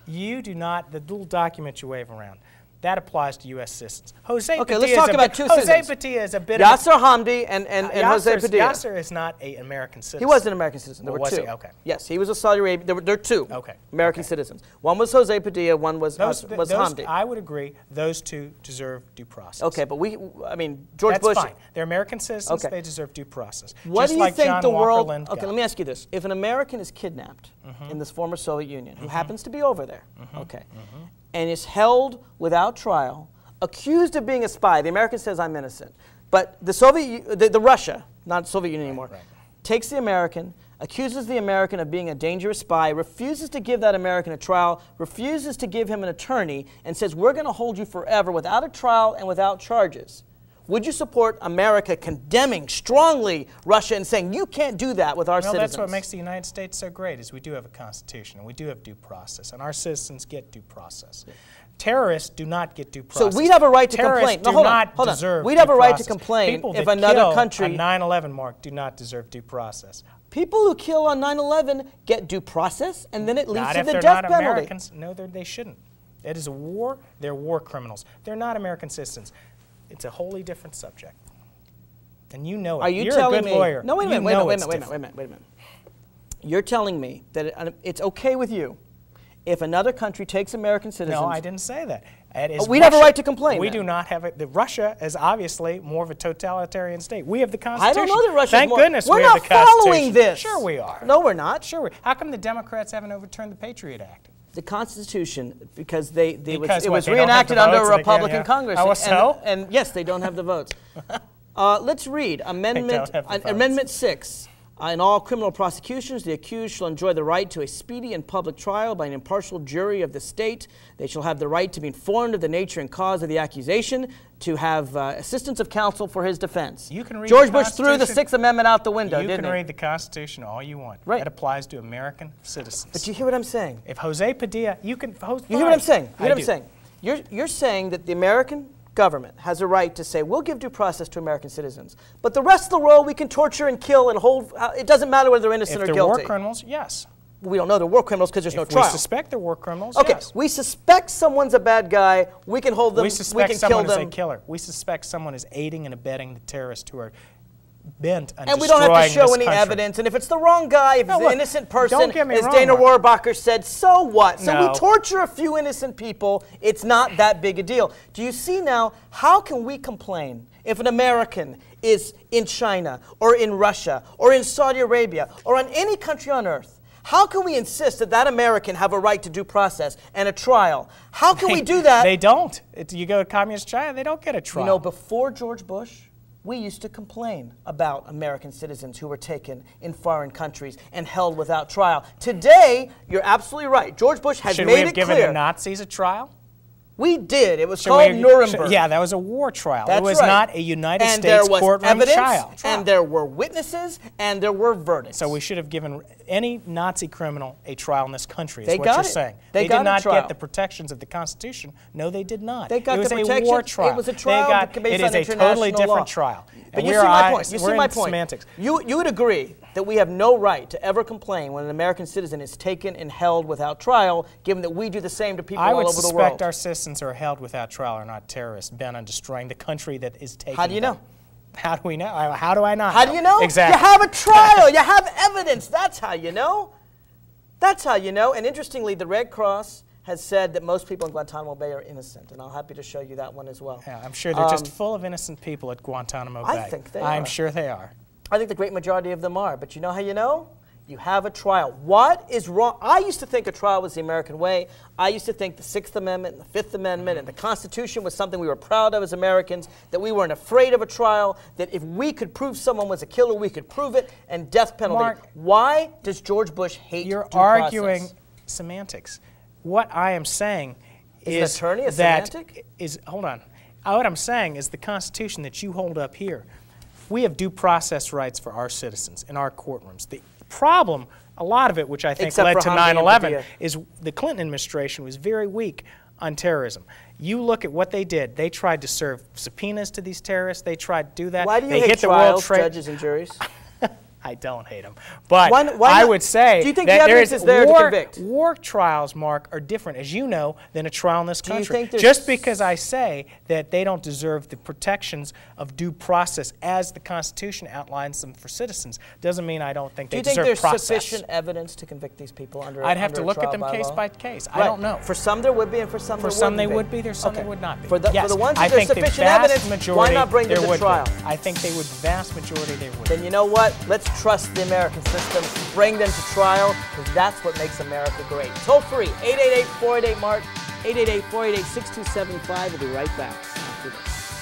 You do not, the little document you wave around, that applies to U.S. citizens. Let's talk about two citizens. Jose Padilla is a bit Yasser Hamdi and Jose Padilla. Yasser is not an American citizen. He was an American citizen. There were two. Okay. Yes, he was a Saudi Arabian. There were two American citizens. One was Jose Padilla, one was Hamdi. I would agree. Those two deserve due process. Okay, but George Bush. That's fine. They're American citizens. They deserve due process. What Just do you like think John the Walker world? Lindgren. Okay, let me ask you this: if an American is kidnapped in this former Soviet Union, who happens to be over there, and is held without trial, accused of being a spy, the American says, I'm innocent. But the Russia, not Soviet Union anymore, takes the American, accuses the American of being a dangerous spy, refuses to give that American a trial, refuses to give him an attorney, and says, we're going to hold you forever without a trial and without charges. Would you support America condemning strongly Russia and saying, you can't do that with our citizens? That's what makes the United States so great, is we do have a constitution, and we do have due process, and our citizens get due process. Terrorists do not get due process. So we'd have a right to complain. No, hold on. We'd have a right to complain if another country. People on 9/11, Mark, do not deserve due process. People who kill on 9/11 get due process, and then it leads to the death penalty. Not if they're not Americans. No, they shouldn't. It is a war. They're war criminals. They're not American citizens. It's a wholly different subject, and you know it. Are you You're telling a good me? lawyer. No, wait a minute. Wait a minute. You're telling me that it's okay with you if another country takes American citizens... No, I didn't say that. We'd have a right to complain. We do not have it. Russia is obviously more of a totalitarian state. We have the Constitution. I don't know that Russia's Thank goodness we have the Constitution. We're not following this. Sure we are. No, we're not. Sure. How come the Democrats haven't overturned the Patriot Act? The Constitution, because it was reenacted under a Republican Congress. Oh, so? And yes, they don't have the votes. Let's read Amendment 6. In all criminal prosecutions, the accused shall enjoy the right to a speedy and public trial by an impartial jury of the state. They shall have the right to be informed of the nature and cause of the accusation, to have assistance of counsel for his defense. You can read George Bush threw the Sixth Amendment out the window, didn't he? You can read the Constitution all you want. Right. It applies to American citizens. But you hear what I'm saying? If Jose Padilla, you can... You hear what I'm saying? You hear what I'm saying? You're saying that the American government has a right to say, we'll give due process to American citizens, but the rest of the world we can torture and kill and hold. It doesn't matter whether they're innocent or guilty. If they're war criminals, yes. We don't know they're war criminals because there's no trial. We suspect they're war criminals, okay, yes. We suspect someone's a bad guy, we can hold them, we suspect can someone kill them. is a killer. We suspect someone is aiding and abetting the terrorists who are bent on and we don't have to show any country. evidence. And if it's the wrong guy, if it's an innocent person, as wrong, Dana Rohrabacher said, so what? So no. we torture a few innocent people. It's not that big a deal. Do you see now, how can we complain if an American is in China or in Russia or in Saudi Arabia or in any country on earth? How can we insist that that American have a right to due process and a trial? How can we do that? They don't. You go to communist China, they don't get a trial. You know, before George Bush, we used to complain about American citizens who were taken in foreign countries and held without trial. Today, you're absolutely right. George Bush has made it clear. Should we have given the Nazis a trial? We did. It was called Nuremberg. Yeah, that was a war trial. That's it was right. not a United and States there was courtroom evidence, trial. And there were witnesses, and there were verdicts. So we should have given any Nazi criminal a trial in this country, is they what got you're it. saying. They did not trial. get the protections of the Constitution. No, they did not. They got it was the a protection. war trial. It was a trial based it on is a totally different law. trial. But and you see my point. You see my point. Semantics. You would agree that we have no right to ever complain when an American citizen is taken and held without trial, given that we do the same to people all over the world. I would suspect our citizens who are held without trial are not terrorists bent on destroying the country that is taking How do you know? How do we know? How do I not How do you know? Exactly. You have a trial. You have evidence. That's how you know. That's how you know. And interestingly, the Red Cross has said that most people in Guantanamo Bay are innocent, and I'm happy to show you that one as well. Yeah, I'm sure they're just full of innocent people at Guantanamo Bay. I think they are. I'm sure they are. I think the great majority of them are, but you know how you know? You have a trial. What is wrong? I used to think a trial was the American way. I used to think the Sixth Amendment and the Fifth Amendment and the Constitution was something we were proud of as Americans, that we weren't afraid of a trial, that if we could prove someone was a killer, we could prove it, and death penalty. Mark, why does George Bush hate due process? You're arguing semantics. What I am saying is an attorney a that semantic? Hold on. What I'm saying is the Constitution that you hold up here, we have due process rights for our citizens in our courtrooms. The problem, a lot of it, which I think led to 9/11, is the Clinton administration was very weak on terrorism. You look at what they did. They tried to serve subpoenas to these terrorists. They tried to do that. Why do you they hate hit trials, the World judges, and juries? I don't hate them. But why I would say do you think that the evidence is there to convict? War trials, Mark, are different, as you know, than a trial in this country. Do you think just because I say that they don't deserve the protections of due process as the Constitution outlines them for citizens doesn't mean I don't think they deserve process. Do you think there's sufficient evidence to convict these people under I'd have to look at them by case law? by case. Right. I don't know. For some there would be, and for some For some they would be. There's some they would not be. For the ones I that there's think sufficient the vast evidence, majority, why not bring them to trial? I think they would. Vast majority they would. Then you know what? Let's trust the American system. Bring them to trial, because that's what makes America great. Toll free, 888-488-MARK, 888-488-6275. We'll be right back after this.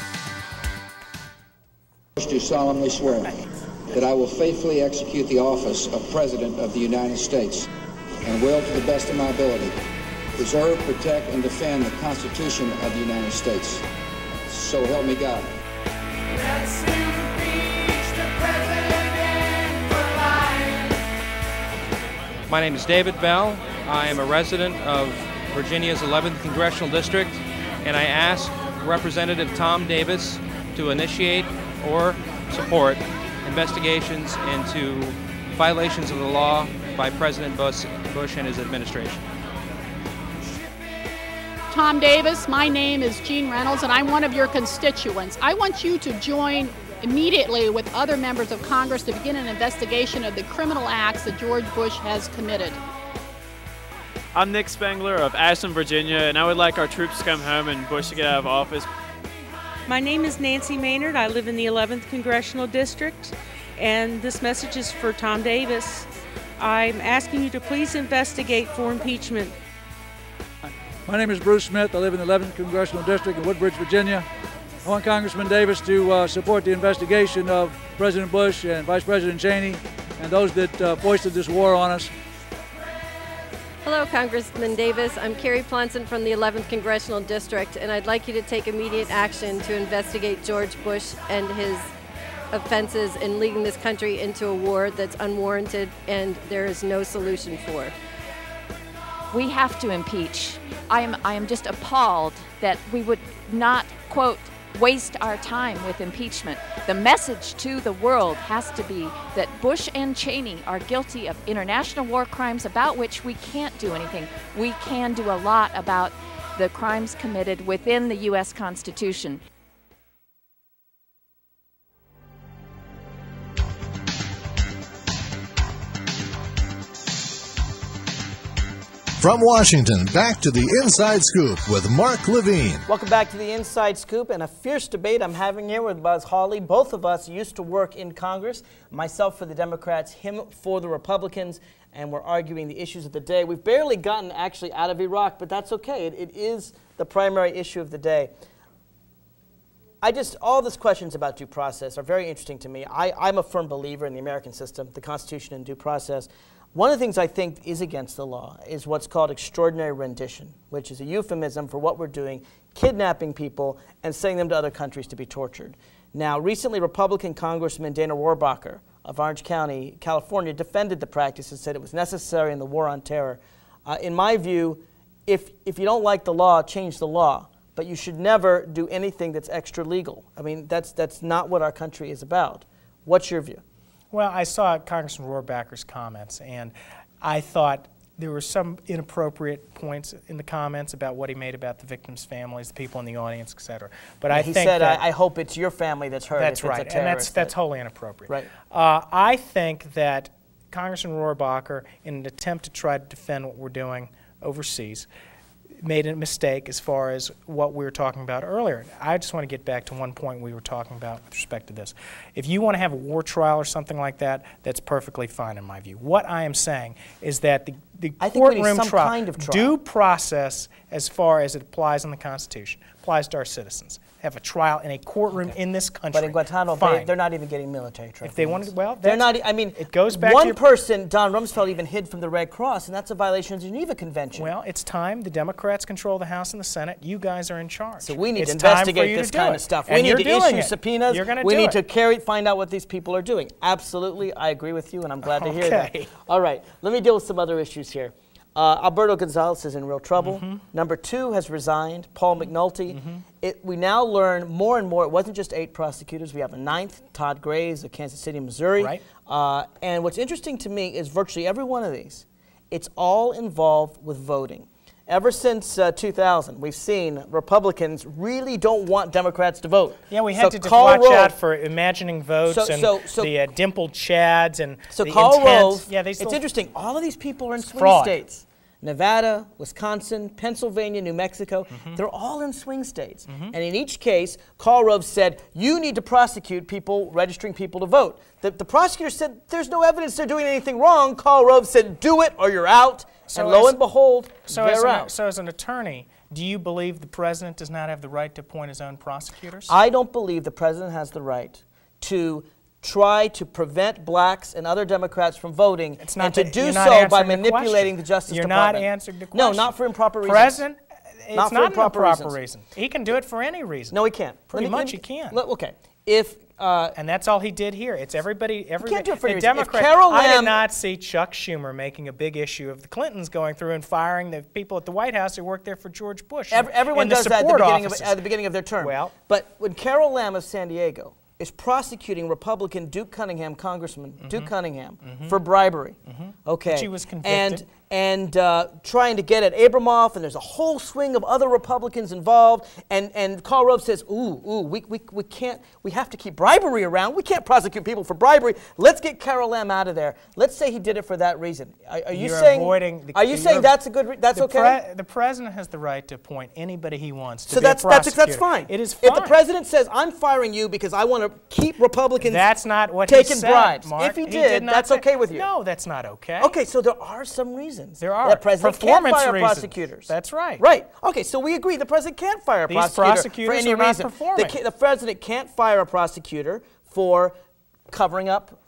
I do solemnly swear that I will faithfully execute the office of President of the United States and will, to the best of my ability, preserve, protect, and defend the Constitution of the United States. So help me God. Let's impeach the president for lying. My name is David Bell. I am a resident of Virginia's 11th Congressional District, and I ask Representative Tom Davis to initiate or support investigations into violations of the law by President Bush and his administration. Tom Davis, my name is Jean Reynolds, and I'm one of your constituents. I want you to join immediately with other members of Congress to begin an investigation of the criminal acts that George Bush has committed. I'm Nick Spengler of Ashland, Virginia, and I would like our troops to come home and Bush to get out of office. My name is Nancy Maynard. I live in the 11th Congressional District, and this message is for Tom Davis. I'm asking you to please investigate for impeachment. My name is Bruce Smith. I live in the 11th Congressional District in Woodbridge, Virginia. I want Congressman Davis to support the investigation of President Bush and Vice President Cheney and those that foisted this war on us. Hello, Congressman Davis. I'm Carrie Plonson from the 11th Congressional District, and I'd like you to take immediate action to investigate George Bush and his offenses in leading this country into a war that's unwarranted and there is no solution for. We have to impeach. I am just appalled that we would not, quote, waste our time with impeachment. The message to the world has to be that Bush and Cheney are guilty of international war crimes about which we can't do anything. We can do a lot about the crimes committed within the U.S. Constitution. From Washington, back to the Inside Scoop with Mark Levine. Welcome back to the Inside Scoop and a fierce debate I'm having here with Buzz Hawley. Both of us used to work in Congress, myself for the Democrats, him for the Republicans, and we're arguing the issues of the day. We've barely gotten actually out of Iraq, but that's okay. It is the primary issue of the day. All these questions about due process are very interesting to me. I'm a firm believer in the American system, the Constitution and due process. One of the things I think is against the law is what's called extraordinary rendition, which is a euphemism for what we're doing, kidnapping people and sending them to other countries to be tortured. Now, recently, Republican Congressman Dana Rohrabacher of Orange County, California, defended the practice and said it was necessary in the war on terror. In my view, if you don't like the law, change the law. But you should never do anything that's extra legal. I mean, that's not what our country is about. What's your view? Well, I saw Congressman Rohrabacher's comments, and I thought there were some inappropriate points in the comments about what he made about the victims' families, the people in the audience, et cetera. But yeah, I he think said, that I hope it's your family that's hurt. That's if right, it's a terrorist. and that's wholly inappropriate. Right. I think that Congressman Rohrabacher, in an attempt to try to defend what we're doing overseas, made a mistake as far as what we were talking about earlier. I just want to get back to one point we were talking about with respect to this. If you want to have a war trial or something like that, that's perfectly fine in my view. What I am saying is that the courtroom trial, due process as far as it applies in the Constitution, applies to our citizens. Have a trial in a courtroom in this country. But in Guantanamo Bay, they're not even getting military training. If they wanted, well, they're not. I mean, it goes back one to person, Don Rumsfeld, even hid from the Red Cross, and that's a violation of the Geneva Convention. Well, it's time. The Democrats control the House and the Senate. You guys are in charge. So we need to investigate this kind of stuff. We need to issue subpoenas. We need to find out what these people are doing. Absolutely, I agree with you, and I'm glad to hear that. All right, let me deal with some other issues here. Alberto Gonzales is in real trouble. Number 2 has resigned, Paul McNulty. We now learn more and more, it wasn't just 8 prosecutors, we have a 9th, Todd Graves of Kansas City, Missouri. Right. And what's interesting to me is virtually every one of these, it's all involved with voting. Ever since 2000, we've seen Republicans really don't want Democrats to vote. Yeah, we had to just watch out for imagining votes and the dimpled chads and the Karl Rove, yeah, it's interesting, all of these people are in swing states. Nevada, Wisconsin, Pennsylvania, New Mexico, they're all in swing states. And in each case, Karl Rove said, you need to prosecute people registering people to vote. The prosecutor said, there's no evidence they're doing anything wrong. Karl Rove said, do it or you're out. And lo and behold, they're out. So as an attorney, do you believe the president does not have the right to appoint his own prosecutors? I don't believe the president has the right to try to prevent blacks and other Democrats from voting, and to do so by manipulating the Justice Department. You're not answering the question. No, not for improper reasons. President, it's not for improper reason. He can do it for any reason. No, he can't. Pretty much he can. Okay. And that's all he did here. It's everybody. Can't do it for the any Democrats. I did not see Chuck Schumer making a big issue of the Clintons going through and firing the people at the White House who worked there for George Bush. Everyone does that at the beginning of their term. Well, but when Carol Lam of San Diego is prosecuting Republican Duke Cunningham, Congressman Duke Cunningham, for bribery. Okay. She was convicted. and trying to get at Abramoff, and there's a whole swing of other Republicans involved, and Karl Rove says, we can't, we have to keep bribery around. We can't prosecute people for bribery. Let's get Carol Lam out of there. Let's say he did it for that reason. Are you saying that's a good, that's okay? The president has the right to appoint anybody he wants to so be a prosecutor. That's fine. It is fine. If the president says, I'm firing you because I want to keep Republicans that's not what taking he said, bribes. Mark. If he did, that's okay with you. No, that's not okay. Okay, so there are some reasons. There are. The president can't fire reasons. prosecutors. That's right. Right. Okay, so we agree the president can't fire a prosecutor for any are not reason. Performing. The president can't fire a prosecutor for covering up,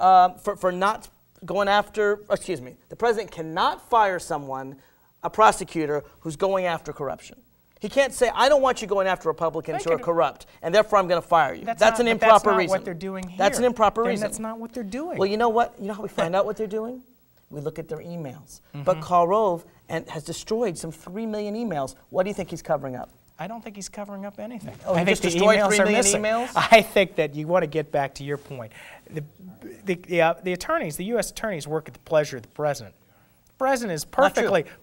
for not going after, excuse me, the president cannot fire someone, a prosecutor, who's going after corruption. He can't say, I don't want you going after Republicans who are corrupt, and therefore I'm going to fire you. That's an improper reason. That's not what they're doing here. That's an improper reason. That's not what they're doing. Well, you know what? You know how we find out what they're doing? We look at their emails. But Karl Rove has destroyed some 3 million emails. What do you think he's covering up? I don't think he's covering up anything. Oh, I he think just destroyed 3 million missing. emails? I think that you want to get back to your point. The attorneys, the U.S. attorneys work at the pleasure of the president. The president is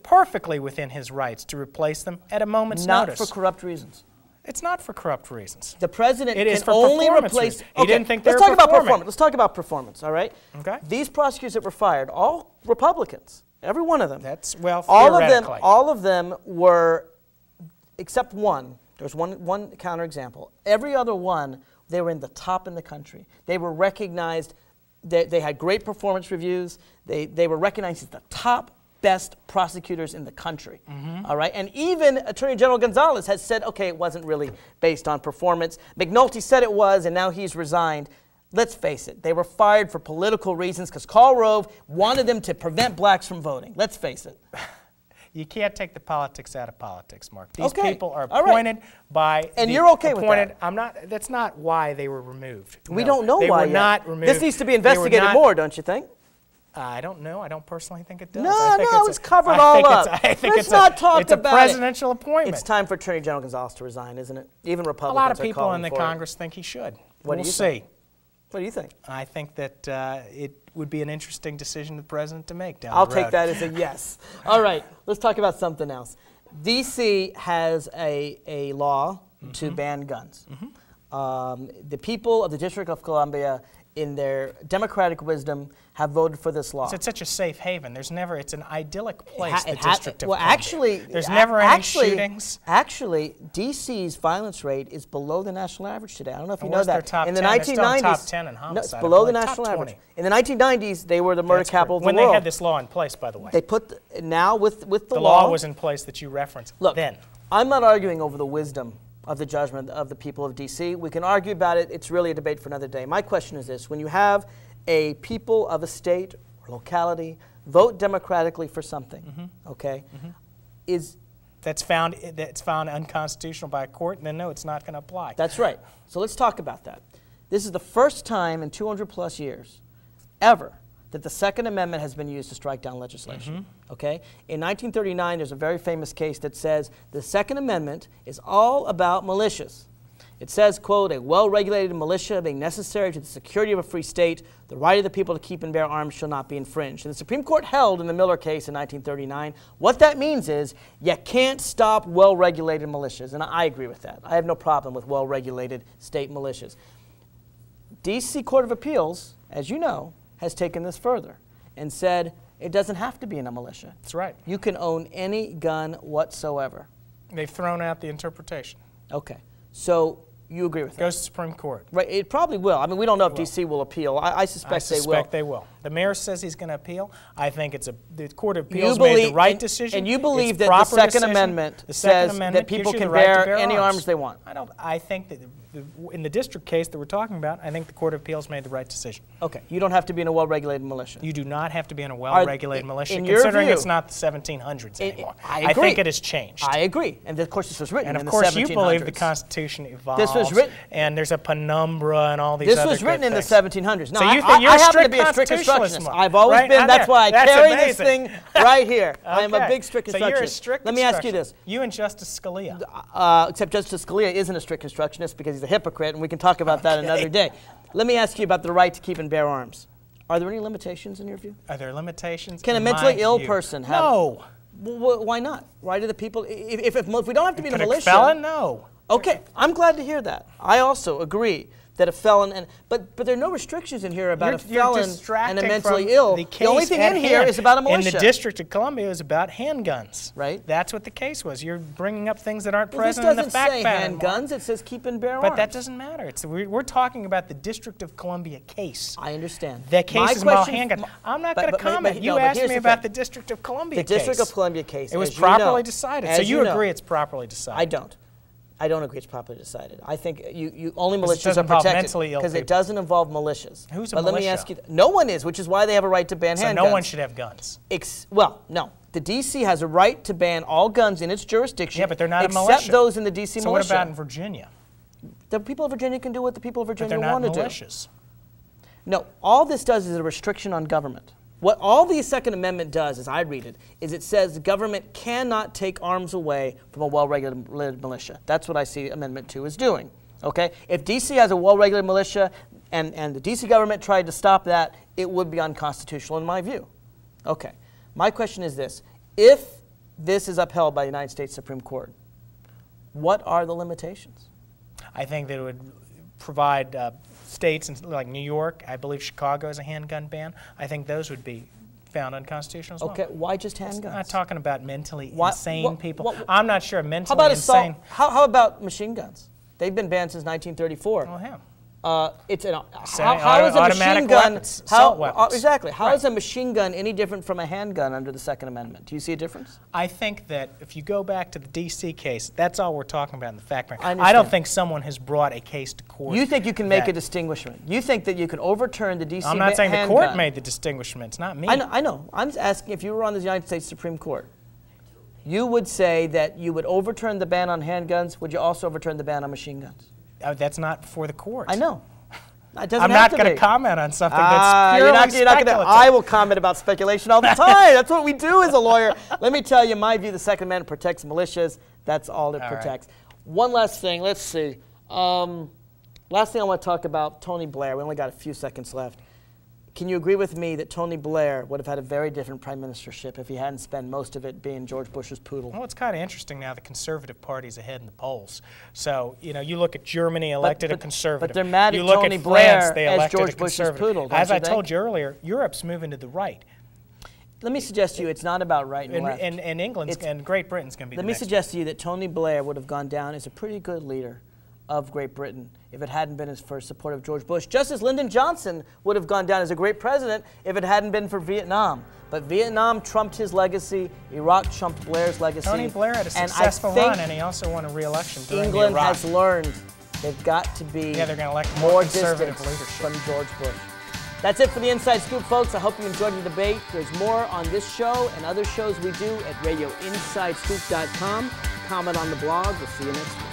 perfectly within his rights to replace them at a moment's notice. Not for corrupt reasons. It's not for corrupt reasons. The president can only replace. He didn't think they were Let's talk about performance. Let's talk about performance. All right. Okay. These prosecutors that were fired, all Republicans, every one of them. That's well. All of them were, except one. There's one counterexample. Every other one, they were in the top in the country. They were recognized. They had great performance reviews. They were recognized as the top best prosecutors in the country. All right, and even Attorney General Gonzales has said, okay, it wasn't really based on performance. McNulty said it was, and now he's resigned. Let's face it, they were fired for political reasons because Karl Rove wanted them to prevent blacks from voting. Let's face it. You can't take the politics out of politics, Mark. These people are All appointed by. And you're okay with that? I'm not. That's not why they were removed. We don't know why they were not removed. This needs to be investigated more, don't you think? I don't know. I don't personally think it does. No, it's covered all up. Let's not talk about it. It's a presidential appointment. It's time for Attorney General Gonzales to resign, isn't it? Even Republicans. A lot of people in the Congress think he should. We'll see. What do you think? I think that it would be an interesting decision for the president to make down I'll the road. take that as a yes. All right, let's talk about something else. D.C. has a law to ban guns. The people of the District of Columbia, in their democratic wisdom, have voted for this law. It's such a safe haven. There's never. It's an idyllic place. The District of Columbia. Actually, there's never any shootings. Actually, D.C.'s violence rate is below the national average today. I don't know if you know Where's that. their top in the 10? 1990s, They're still top 10 in homicide. No, it's below the national average. In the 1990s, they were the murder capital of the world. When they had this law in place, by the way. They put now with the law. The law was in place that you referenced. Look, then I'm not arguing over the wisdom of the judgment of the people of D.C. We can argue about it. It's really a debate for another day. My question is this: when you have a people of a state or locality vote democratically for something, okay, is that's found unconstitutional by a court, then no, it's not going to apply. That's right. So let's talk about that. This is the first time in 200 plus years ever that the Second Amendment has been used to strike down legislation. Okay? In 1939, there's a very famous case that says the Second Amendment is all about militias. It says, quote, a well-regulated militia being necessary to the security of a free state, the right of the people to keep and bear arms shall not be infringed. And the Supreme Court held in the Miller case in 1939, what that means is you can't stop well-regulated militias. And I agree with that. I have no problem with well-regulated state militias. D.C. Court of Appeals, as you know, has taken this further and said it doesn't have to be in a militia. That's right. You can own any gun whatsoever. They've thrown out the interpretation. Okay. So you agree with that? Goes to the Supreme Court. Right. It probably will. I mean, we don't know if D.C. will appeal. I suspect they will. I suspect they will. The mayor says he's going to appeal. I think the Court of Appeals made the right decision. And you believe that the Second Amendment says that people can bear any arms they want? I think that in the district case that we're talking about, I think the Court of Appeals made the right decision. Okay. You don't have to be in a well-regulated militia. You do not have to be in a well-regulated militia, considering it's not the 1700s anymore. I agree. I think it has changed. I agree. And of course, this was written in the 1700s. And of course, you believe the Constitution evolves. This was written. And there's a penumbra and all these other This was written in the 1700s. No, so you I you're a happen to be a strict constructionist. I've always been. That's why I carry this thing right here. I am a big strict constructionist. So you're a strict Let me ask you this. You and Justice Scalia. Except Justice Scalia isn't a strict constructionist because he's a hypocrite, and we can talk about that another day. Let me ask you about the right to keep and bear arms. Are there any limitations in your view? Are there limitations? Can a in mentally my ill view? person have? No. Why not? Why do the people? If we don't have to be in a militia. Could a felon? No. Okay, I'm glad to hear that. I also agree that a felon, but there are no restrictions in here about a felon and a mentally ill. The only thing in here is about a militia. In the District of Columbia, it was about handguns. Right. That's what the case was. You're bringing up things that aren't Well, present in the fact this pattern. doesn't say handguns. It says keep and bear arms. But that doesn't matter. We're talking about the District of Columbia case. I understand. The case is about handguns. I'm not going to comment. You asked me about the District of Columbia case. The District of Columbia case. It was properly decided. So you agree it's properly decided? I don't. I don't agree it's properly decided. I think you only militias are protected because it doesn't involve militias. Who's a but militia? Let me ask you, no one is, which is why they have a right to ban handguns. So no one should have guns. Well, no. The D.C. has a right to ban all guns in its jurisdiction. Yeah, but they're not a militia. Except those in the D.C. So militia. what about in Virginia? The people of Virginia can do what the people of Virginia want to do. But they're not militias. No, all this does is a restriction on government. What all the Second Amendment does, as I read it, is it says the government cannot take arms away from a well-regulated militia. That's what I see Amendment 2 is doing. Okay? If D.C. has a well-regulated militia and the D.C. government tried to stop that, it would be unconstitutional in my view. Okay. My question is this. If this is upheld by the United States Supreme Court, what are the limitations? I think that it would provide states like New York, I believe Chicago has a handgun ban. I think those would be found unconstitutional as well. Okay, why just handguns? I'm not talking about mentally insane people. I'm not sure mentally how about insane. How about machine guns? They've been banned since 1934. Oh, yeah. It's an how is a machine gun? Assault weapons. Exactly. How is a machine gun any different from a handgun under the Second Amendment? Do you see a difference? I think that if you go back to the D.C. case, that's all we're talking about in the fact pattern. I don't think someone has brought a case to court. You think you can make a distinguishment? You think that you can overturn the D.C. I'm not saying the court made the distinguishment. It's not me. I know. I'm just asking if you were on the United States Supreme Court, you would say that you would overturn the ban on handguns. Would you also overturn the ban on machine guns? That's not before the court. I know. I'm not going to comment on something that's purely speculative. I will comment about speculation all the time. That's what we do as a lawyer. Let me tell you, my view, the Second Amendment protects militias. That's all it protects. Right. One last thing. Let's see. Last thing I want to talk about, Tony Blair. We only got a few seconds left. Can you agree with me that Tony Blair would have had a very different prime ministership if he hadn't spent most of it being George Bush's poodle? Well, it's kind of interesting now the Conservative Party's ahead in the polls. So, you know, you look at Germany elected a Conservative. But they're mad at Tony Blair they as elected George Bush's poodle, As I told you earlier, Europe's moving to the right. Let me suggest to you it's not about right and left. And England's and Great Britain's going to be the next. Let me suggest to you that Tony Blair would have gone down as a pretty good leader of Great Britain if it hadn't been for support of George Bush, just as Lyndon Johnson would have gone down as a great president if it hadn't been for Vietnam. But Vietnam trumped his legacy, Iraq trumped Blair's legacy. Tony Blair had a successful run, and he also won a re-election during England the Iraq. has learned they've got to be they're going to elect more conservative distant leadership from George Bush. That's it for the Inside Scoop, folks. I hope you enjoyed the debate. There's more on this show and other shows we do at radioinsidescoop.com. Comment on the blog. We'll see you next week.